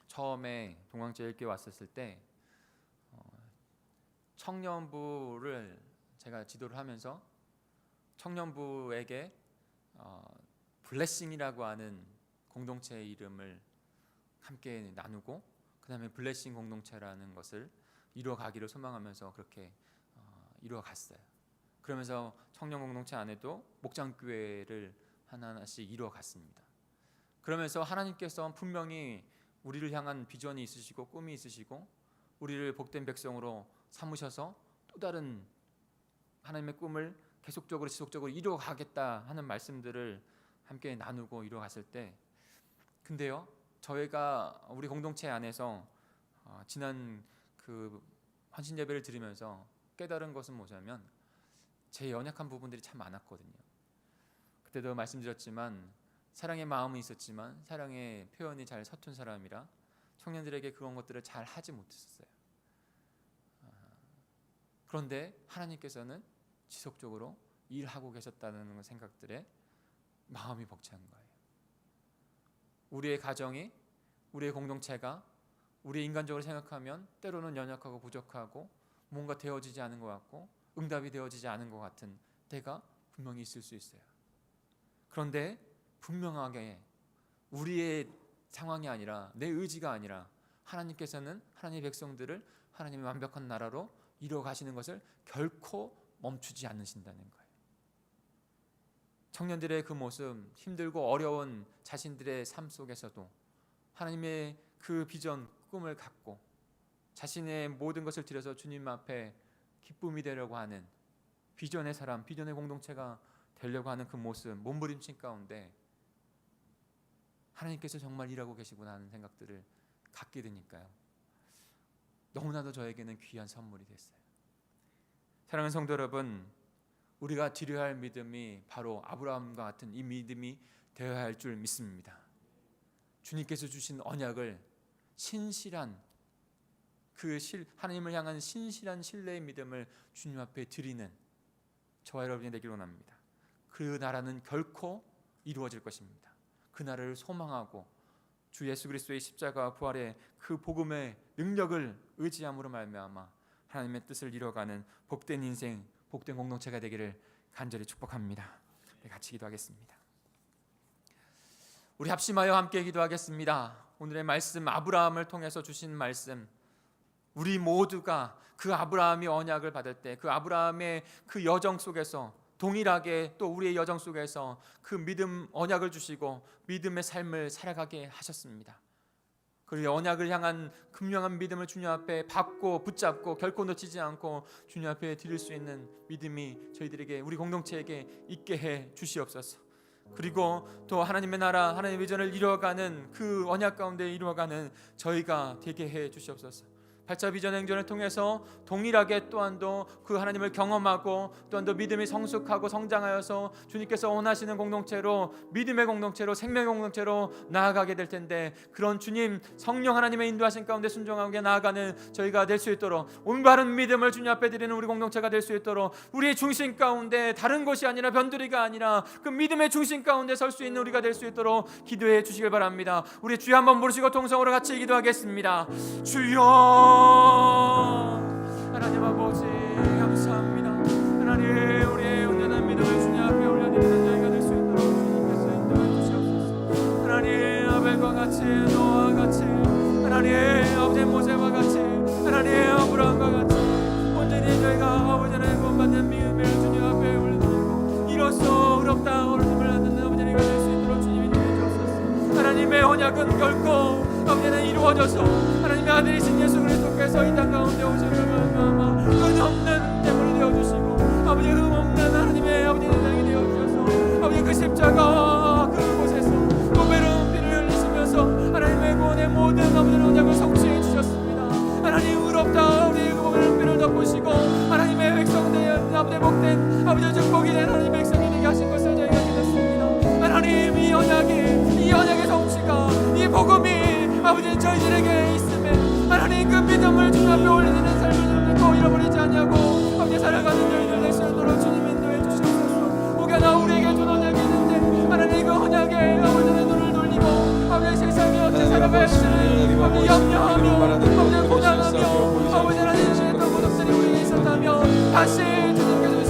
처음에 동광제일교회 왔었을 때 청년부를 제가 지도를 하면서 청년부에게 블레싱이라고 하는 공동체의 이름을 함께 나누고 그 다음에 블레싱 공동체라는 것을 이루어가기를 소망하면서 그렇게 이루어갔어요. 그러면서 청년 공동체 안에도 목장교회를 하나하나씩 이루어갔습니다. 그러면서 하나님께서 분명히 우리를 향한 비전이 있으시고 꿈이 있으시고 우리를 복된 백성으로 삼으셔서 또 다른 하나님의 꿈을 계속적으로 지속적으로 이루어가겠다 하는 말씀들을 함께 나누고 이루어갔을 때, 근데요 저희가 우리 공동체 안에서 지난 그 헌신 예배를 드리면서 깨달은 것은 뭐냐면 제 연약한 부분들이 참 많았거든요. 그때도 말씀드렸지만 사랑의 마음은 있었지만 사랑의 표현이 잘 서툰 사람이라 청년들에게 그런 것들을 잘 하지 못했었어요. 그런데 하나님께서는 지속적으로 일하고 계셨다는 생각들에 마음이 벅찬 거예요. 우리의 가정이, 우리의 공동체가 우리 인간적으로 생각하면 때로는 연약하고 부족하고 뭔가 되어지지 않은 것 같고 응답이 되어지지 않은 것 같은 때가 분명히 있을 수 있어요. 그런데 분명하게 우리의 상황이 아니라 내 의지가 아니라 하나님께서는 하나님의 백성들을 하나님의 완벽한 나라로 이루어가시는 것을 결코 멈추지 않으신다는 거예요. 청년들의 그 모습, 힘들고 어려운 자신들의 삶 속에서도 하나님의 그 비전, 꿈을 갖고 자신의 모든 것을 들여서 주님 앞에 기쁨이 되려고 하는 비전의 사람, 비전의 공동체가 되려고 하는 그 모습, 몸부림친 가운데 하나님께서 정말 일하고 계시구나 하는 생각들을 갖게 되니까요, 너무나도 저에게는 귀한 선물이 됐어요. 사랑하는 성도 여러분, 우리가 드려야 할 믿음이 바로 아브라함과 같은 이 믿음이 되어야 할 줄 믿습니다. 주님께서 주신 언약을 신실한 하나님을 향한 신실한 신뢰의 믿음을 주님 앞에 드리는 저와 여러분이 되기를 원합니다. 그 나라는 결코 이루어질 것입니다. 그 나라를 소망하고 주 예수 그리스도의 십자가 부활의 그 복음의 능력을 의지함으로 말미암아 하나님의 뜻을 이뤄가는 복된 인생, 복된 공동체가 되기를 간절히 축복합니다. 같이 기도하겠습니다. 우리 합심하여 함께 기도하겠습니다. 오늘의 말씀, 아브라함을 통해서 주신 말씀, 우리 모두가 그 아브라함이 언약을 받을 때 그 아브라함의 그 여정 속에서 동일하게 또 우리의 여정 속에서 그 믿음 언약을 주시고 믿음의 삶을 살아가게 하셨습니다. 그리고 언약을 향한 분명한 믿음을 주님 앞에 받고 붙잡고 결코 놓치지 않고 주님 앞에 드릴 수 있는 믿음이 저희들에게, 우리 공동체에게 있게 해 주시옵소서. 그리고 또 하나님의 나라, 하나님의 비전을 이루어가는 그 언약 가운데 이루어가는 저희가 되게 해 주시옵소서. 8차 비전 행전을 통해서 동일하게 또한도 그 하나님을 경험하고 또한도 믿음이 성숙하고 성장하여서 주님께서 원하시는 공동체로, 믿음의 공동체로, 생명의 공동체로 나아가게 될 텐데, 그런 주님 성령 하나님의 인도하신 가운데 순종하게 나아가는 저희가 될 수 있도록, 올바른 믿음을 주님 앞에 드리는 우리 공동체가 될 수 있도록 우리의 중심 가운데 다른 것이 아니라 변두리가 아니라 그 믿음의 중심 가운데 설 수 있는 우리가 될 수 있도록 기도해 주시길 바랍니다. 우리 주여 한번 부르시고 통성으로 같이 기도하겠습니다. 주여, 하나님 아버지 감사합니다. 하나님, 우리의 온전한 믿음을 주님 앞에 올려드리는 저희가 될 수 있도록 주님께서 인도해 주시옵소서. 하나님, 아벨과 같이, 노아와 같이, 하나님 아버지 모세와 같이, 하나님 아브라함과 같이 온전히 저희가 아버지 하나님 구원받는 믿음을 주님 앞에 올려드리고 이로써 의롭다 어른임을 얻는 아버지가 될 수 있도록 주님이 인도해 주옵소서. 하나님의 언약은 결코 아버지는 이루어져서 하나님의 아들이신 예수 그리스도께서 이 땅 가운데 오심을 말미암아 흠없는 제물이 되어주시고 아버지 흠없는 하나님의 아버지 대장이 되어주셔서 아버지 그 십자가 그곳에서 고배로운 피를 흘리시면서 하나님의 구원의 모든 아버지 언약을 성취해 주셨습니다. 하나님 의롭다 우리 그 고배로운 피를 덮으시고 하나님의 백성된 아버지 복된 아버지 축복이 된 하나님의 백성이 되게 하신 것을 저희가 믿었습니다. 하나님, 이 언약의 성취가, 이 복음이 아버지 저희들에게 있음에 하나님 그 믿음을 주님 앞에 올리는 삶을 믿고 잃어버리지 않냐고 아버지 살아가는 저희들 될 수 있도록 주님 인도해 주시옵소서. 혹여나 우리에게 준 언약이 있는데 하나님 그 언약에 아버지의 눈을 돌리고 아버지 세상에 어떻게 살아가야 할지 아버지 염려하며 아버지 고난하며 아버지 하나님의 또 모습들이 우리에게 있었다면 다시 주님께서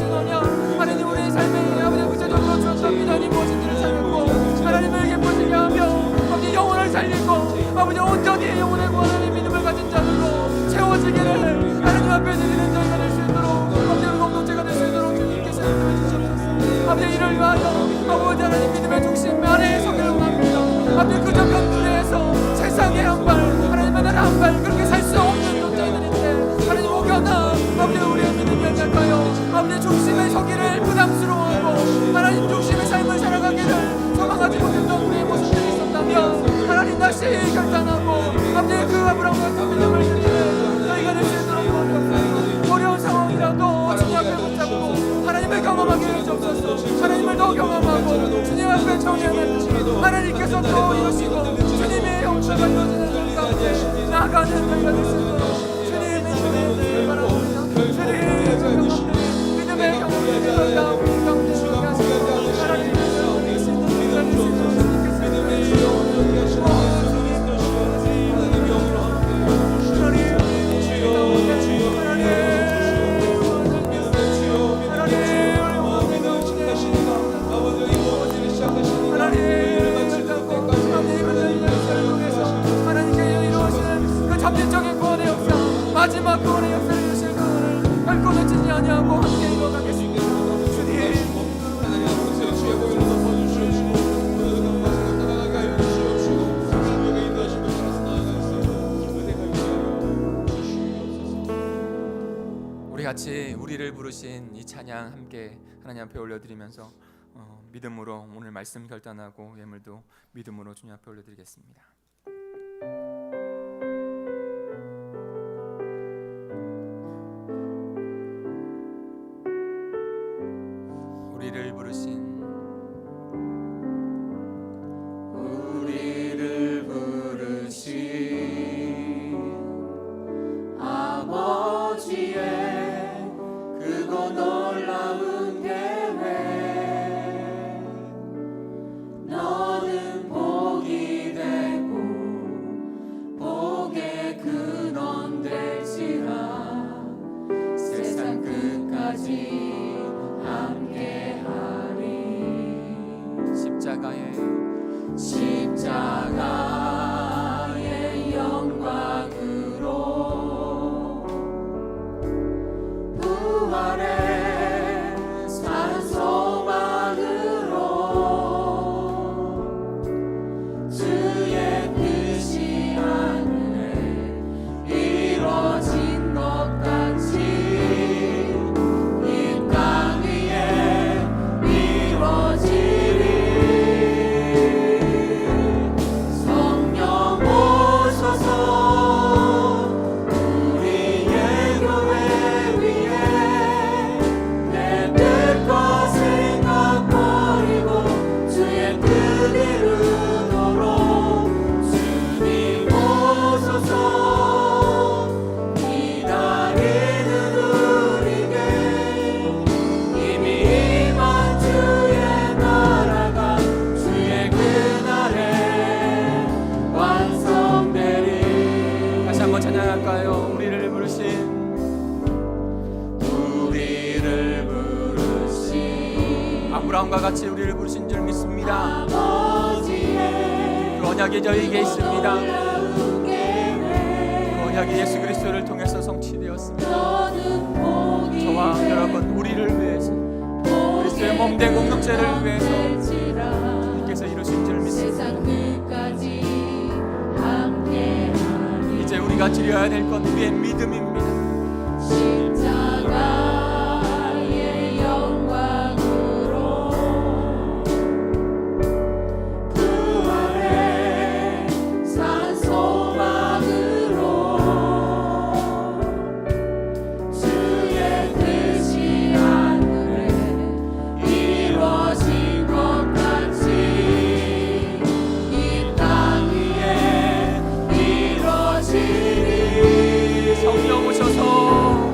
온전히 무엇인지를 살고 하나님을 기쁘시게 하며 아버지 영혼을 살리고 아버지 온전히 영혼의 구원의 믿음을 가진 자들로 채워지기를 하나님 앞에 드리는 저희가 될 수 있도록 아버지 공동체가 될 수 있도록 주님께서 인도해 주시옵소서. 아버지 이를 위하여 아버지 하나님 믿음의 중심 아래에 서기를 원합니다. 아버지 그저 변두리에서 세상의 한발 하나님의 나라 한발 그렇게 살 수 없는 존재들인데 하나님 오겨나 아버지 우리의 믿음을 열까요 아버지 중심의 서기를 부담스러워하고 하나님 중심의 삶을 살아가기를 소망하지 못했던 우리의 모습들이 있었다면 하나님 다시 결단하고 아버지 그 아브라함 같은 믿음을 드리는 저희가 될 수 있도록 도와주옵소서. 어려운 상황이라도 주님 앞에 붙잡고 하나님을 경험하게 해주옵소서. 하나님을 더 경험하고 주님 앞에 정리하는 하나님께서 또 이루시고 주님의 형체가 이루어지는 가운데 나아가는 저희가 될 수 있도록 주님의 믿음을 바랍니다. 주님의 경험을 가운데 가운데 하시고 하나님의 마지막 구원의 역사를 이루실 그분을 결코 놓치지 아니하고 함께 이뤄가겠습니다. 주님 우리 같이 우리를 부르신 이 찬양 함께 하나님 앞에 올려드리면서 믿음으로 오늘 말씀 결단하고 예물도 믿음으로 주님 앞에 올려드리겠습니다. 우리를 부르신 아버지의 크고 놀라운 계획 너는 복이 되고 복의 근원 될지라 세상 끝까지 함께하리. 십자가의 영광으로 부활의 산 소망으로 주의 뜻이 하늘에 이루어진 것 같이 이 땅 위에 이루어지리. 아브라함과 같이 우리를 부르신 줄 믿습니다. 그 언약이 저희에게 있습니다. 그 언약이 예수 그리스도를 통해서 성취되었습니다. 저와 여러분 우리를 위해서 그리스도의 몸된 공동체를 위해서 주님께서 이루신 줄 믿습니다. 이제 우리가 드려야 될 건 우리의 믿음입니다. 성령 오셔서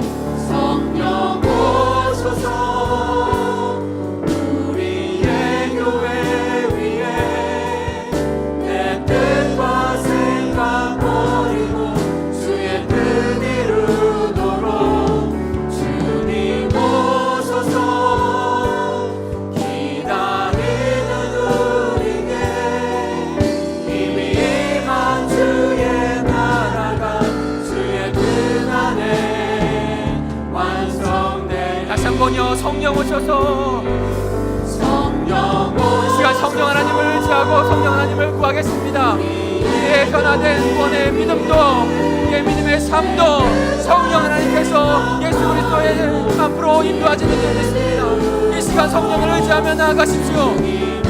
성령 오셔서 이 시간 성령 하나님을 의지하고 성령 하나님을 구하겠습니다. 우리의 변화된 구원의 믿음도, 우리의 믿음의 삶도 성령 하나님께서 예수 그리스도의 앞으로 인도하시는 줄 믿습니다. 이 시간 성령을 의지하며 나아가십시오.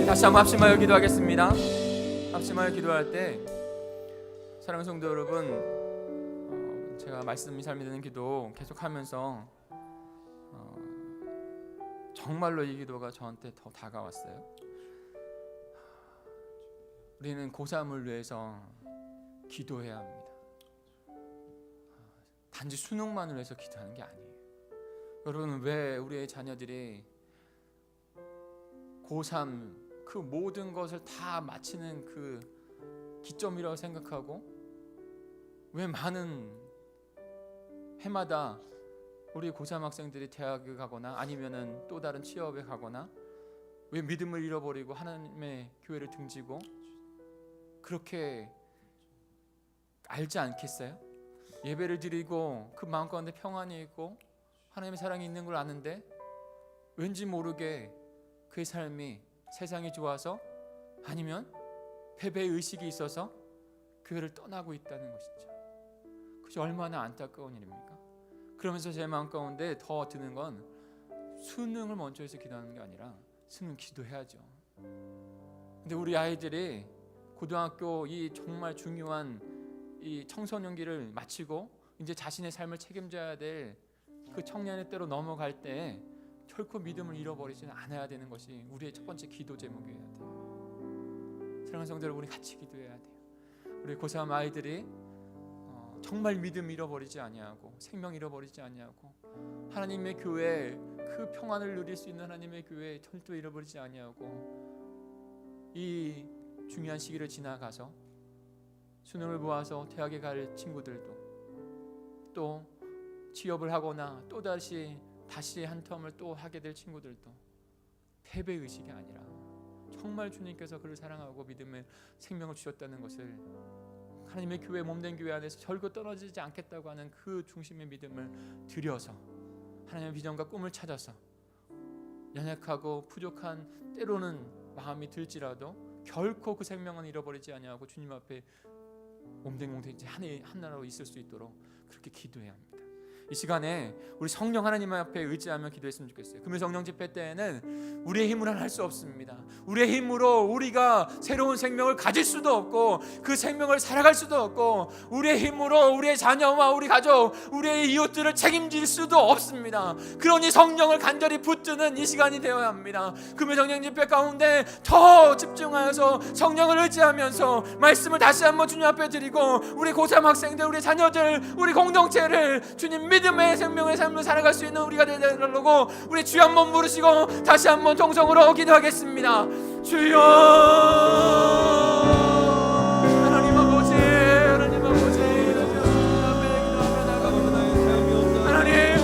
다시 한번 합심하여 기도하겠습니다. 합심하여 기도할 때 사랑하는 성도 여러분, 제가 말씀이 삶이 되는 기도 계속하면서 정말로 이 기도가 저한테 더 다가왔어요. 우리는 고3을 위해서 기도해야 합니다. 단지 수능만을 위해서 기도하는 게 아니에요. 여러분, 왜 우리의 자녀들이 고3 그 모든 것을 다 마치는 그 기점이라고 생각하고, 왜 많은 해마다 우리 고3 학생들이 대학에 가거나 아니면은 또 다른 취업에 가거나, 왜 믿음을 잃어버리고 하나님의 교회를 등지고 그렇게 알지 않겠어요? 예배를 드리고 그 마음 가운데 평안이 있고 하나님의 사랑이 있는 걸 아는데 왠지 모르게 그의 삶이 세상이 좋아서 아니면 패배의 의식이 있어서 교회를 떠나고 있다는 것이죠. 그것이 얼마나 안타까운 일입니까? 그러면서 제 마음 가운데 더 드는 건 수능을 먼저 해서 기도하는 게 아니라 수능 기도해야죠. 근데 우리 아이들이 고등학교 이 정말 중요한 이 청소년기를 마치고 이제 자신의 삶을 책임져야 될 그 청년의 때로 넘어갈 때 결코 믿음을 잃어버리지는 않아야 되는 것이 우리의 첫 번째 기도 제목이어야 돼요. 사랑하는 성도 여러분, 우리 같이 기도해야 돼요. 우리 고3 아이들이 정말 믿음 잃어버리지 아니하고 생명 잃어버리지 아니하고 하나님의 교회 그 평안을 누릴 수 있는 하나님의 교회 절대 잃어버리지 아니하고 이 중요한 시기를 지나가서 수능을 보아서 대학에 갈 친구들도 또 취업을 하거나 또 다시 한 텀을 또 하게 될 친구들도 패배 의식이 아니라 정말 주님께서 그를 사랑하고 믿음의 생명을 주셨다는 것을 하나님의 교회 몸된 교회 안에서 절대 떨어지지 않겠다고 하는 그 중심의 믿음을 들여서 하나님의 비전과 꿈을 찾아서 연약하고 부족한 때로는 마음이 들지라도 결코 그 생명은 잃어버리지 아니하고 주님 앞에 몸된 하나로 있을 수 있도록 그렇게 기도해야 합니다. 이 시간에 우리 성령 하나님 앞에 의지하며 기도했으면 좋겠어요. 금요 성령 집회 때에는 우리의 힘으로는 할 수 없습니다. 우리의 힘으로 우리가 새로운 생명을 가질 수도 없고 그 생명을 살아갈 수도 없고 우리의 힘으로 우리의 자녀와 우리 가족, 우리의 이웃들을 책임질 수도 없습니다. 그러니 성령을 간절히 붙드는 이 시간이 되어야 합니다. 금요 성령 집회 가운데 더 집중하여서 성령을 의지하면서 말씀을 다시 한번 주님 앞에 드리고 우리 고3 학생들, 우리 자녀들, 우리 공동체를 주님 믿음의 생명의 삶을 살아갈 수 있는 우리가 되려고 우리 주여 한번 부르시고 다시 한번 통성으로 기도하겠습니다. 주여 하나님 아버지, 하나님 아버지, 하나님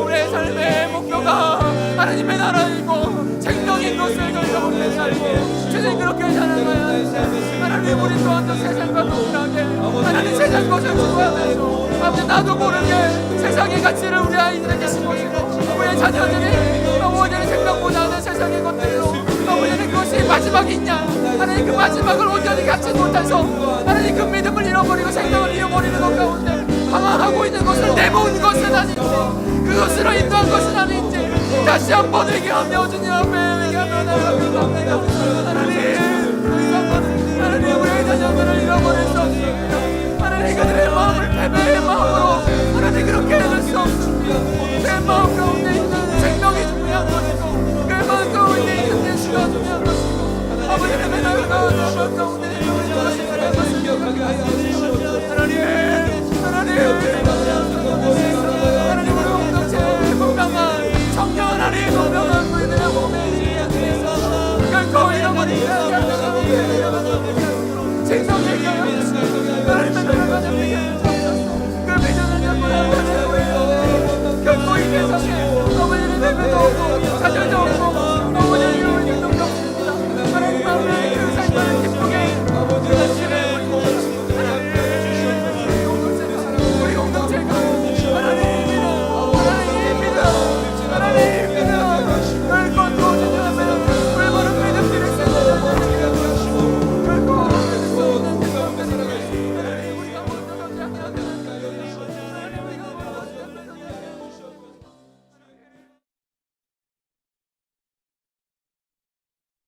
우리의 삶의 목표가 하나님의 나라이고 생명인 것을 결정하게 살고 주님 그렇게 살아가야 하는데 하나님 우리 또한 세상과 동일하게 하나님 세상 것을 추구하면서 아버지 나도 모르게 세상의 가치를 우리 아이들에게 심어주고 우리의 자녀들이 아버지의 생각보다는 세상의 것들로 아버지는 그것이 마지막이 있냐 하나님 그 마지막을 온전히 갖지 못해서 하나님 그 믿음을 잃어버리고 생명을 잃어버리는 것 가운데 방황하고 있는 것을 내모은 것은 아닌지 그것으로 인도한 것은 아닌지 다시 한번 회개하며 주님 앞에 회개하며 나아갑니다. 하나님 우리의 자녀들을 잃어버릴 수 없습니다. 하나님 그들의 마음을 패배의 마음으로 하나님 그렇게 해줄 수 없습니다. 그 마음 가운데 있는 생명이 중요한 것이고 그 마음 가운데 있는 예수가 중요한 것이고 아버지의 매달을 가운데 가운데 있는 것이 중요한 것입니다. 하나님 우리 공동체의 분명한 청년 하나님 분명한 우리들의 몸에 결코 잃어버리지 않게 생명의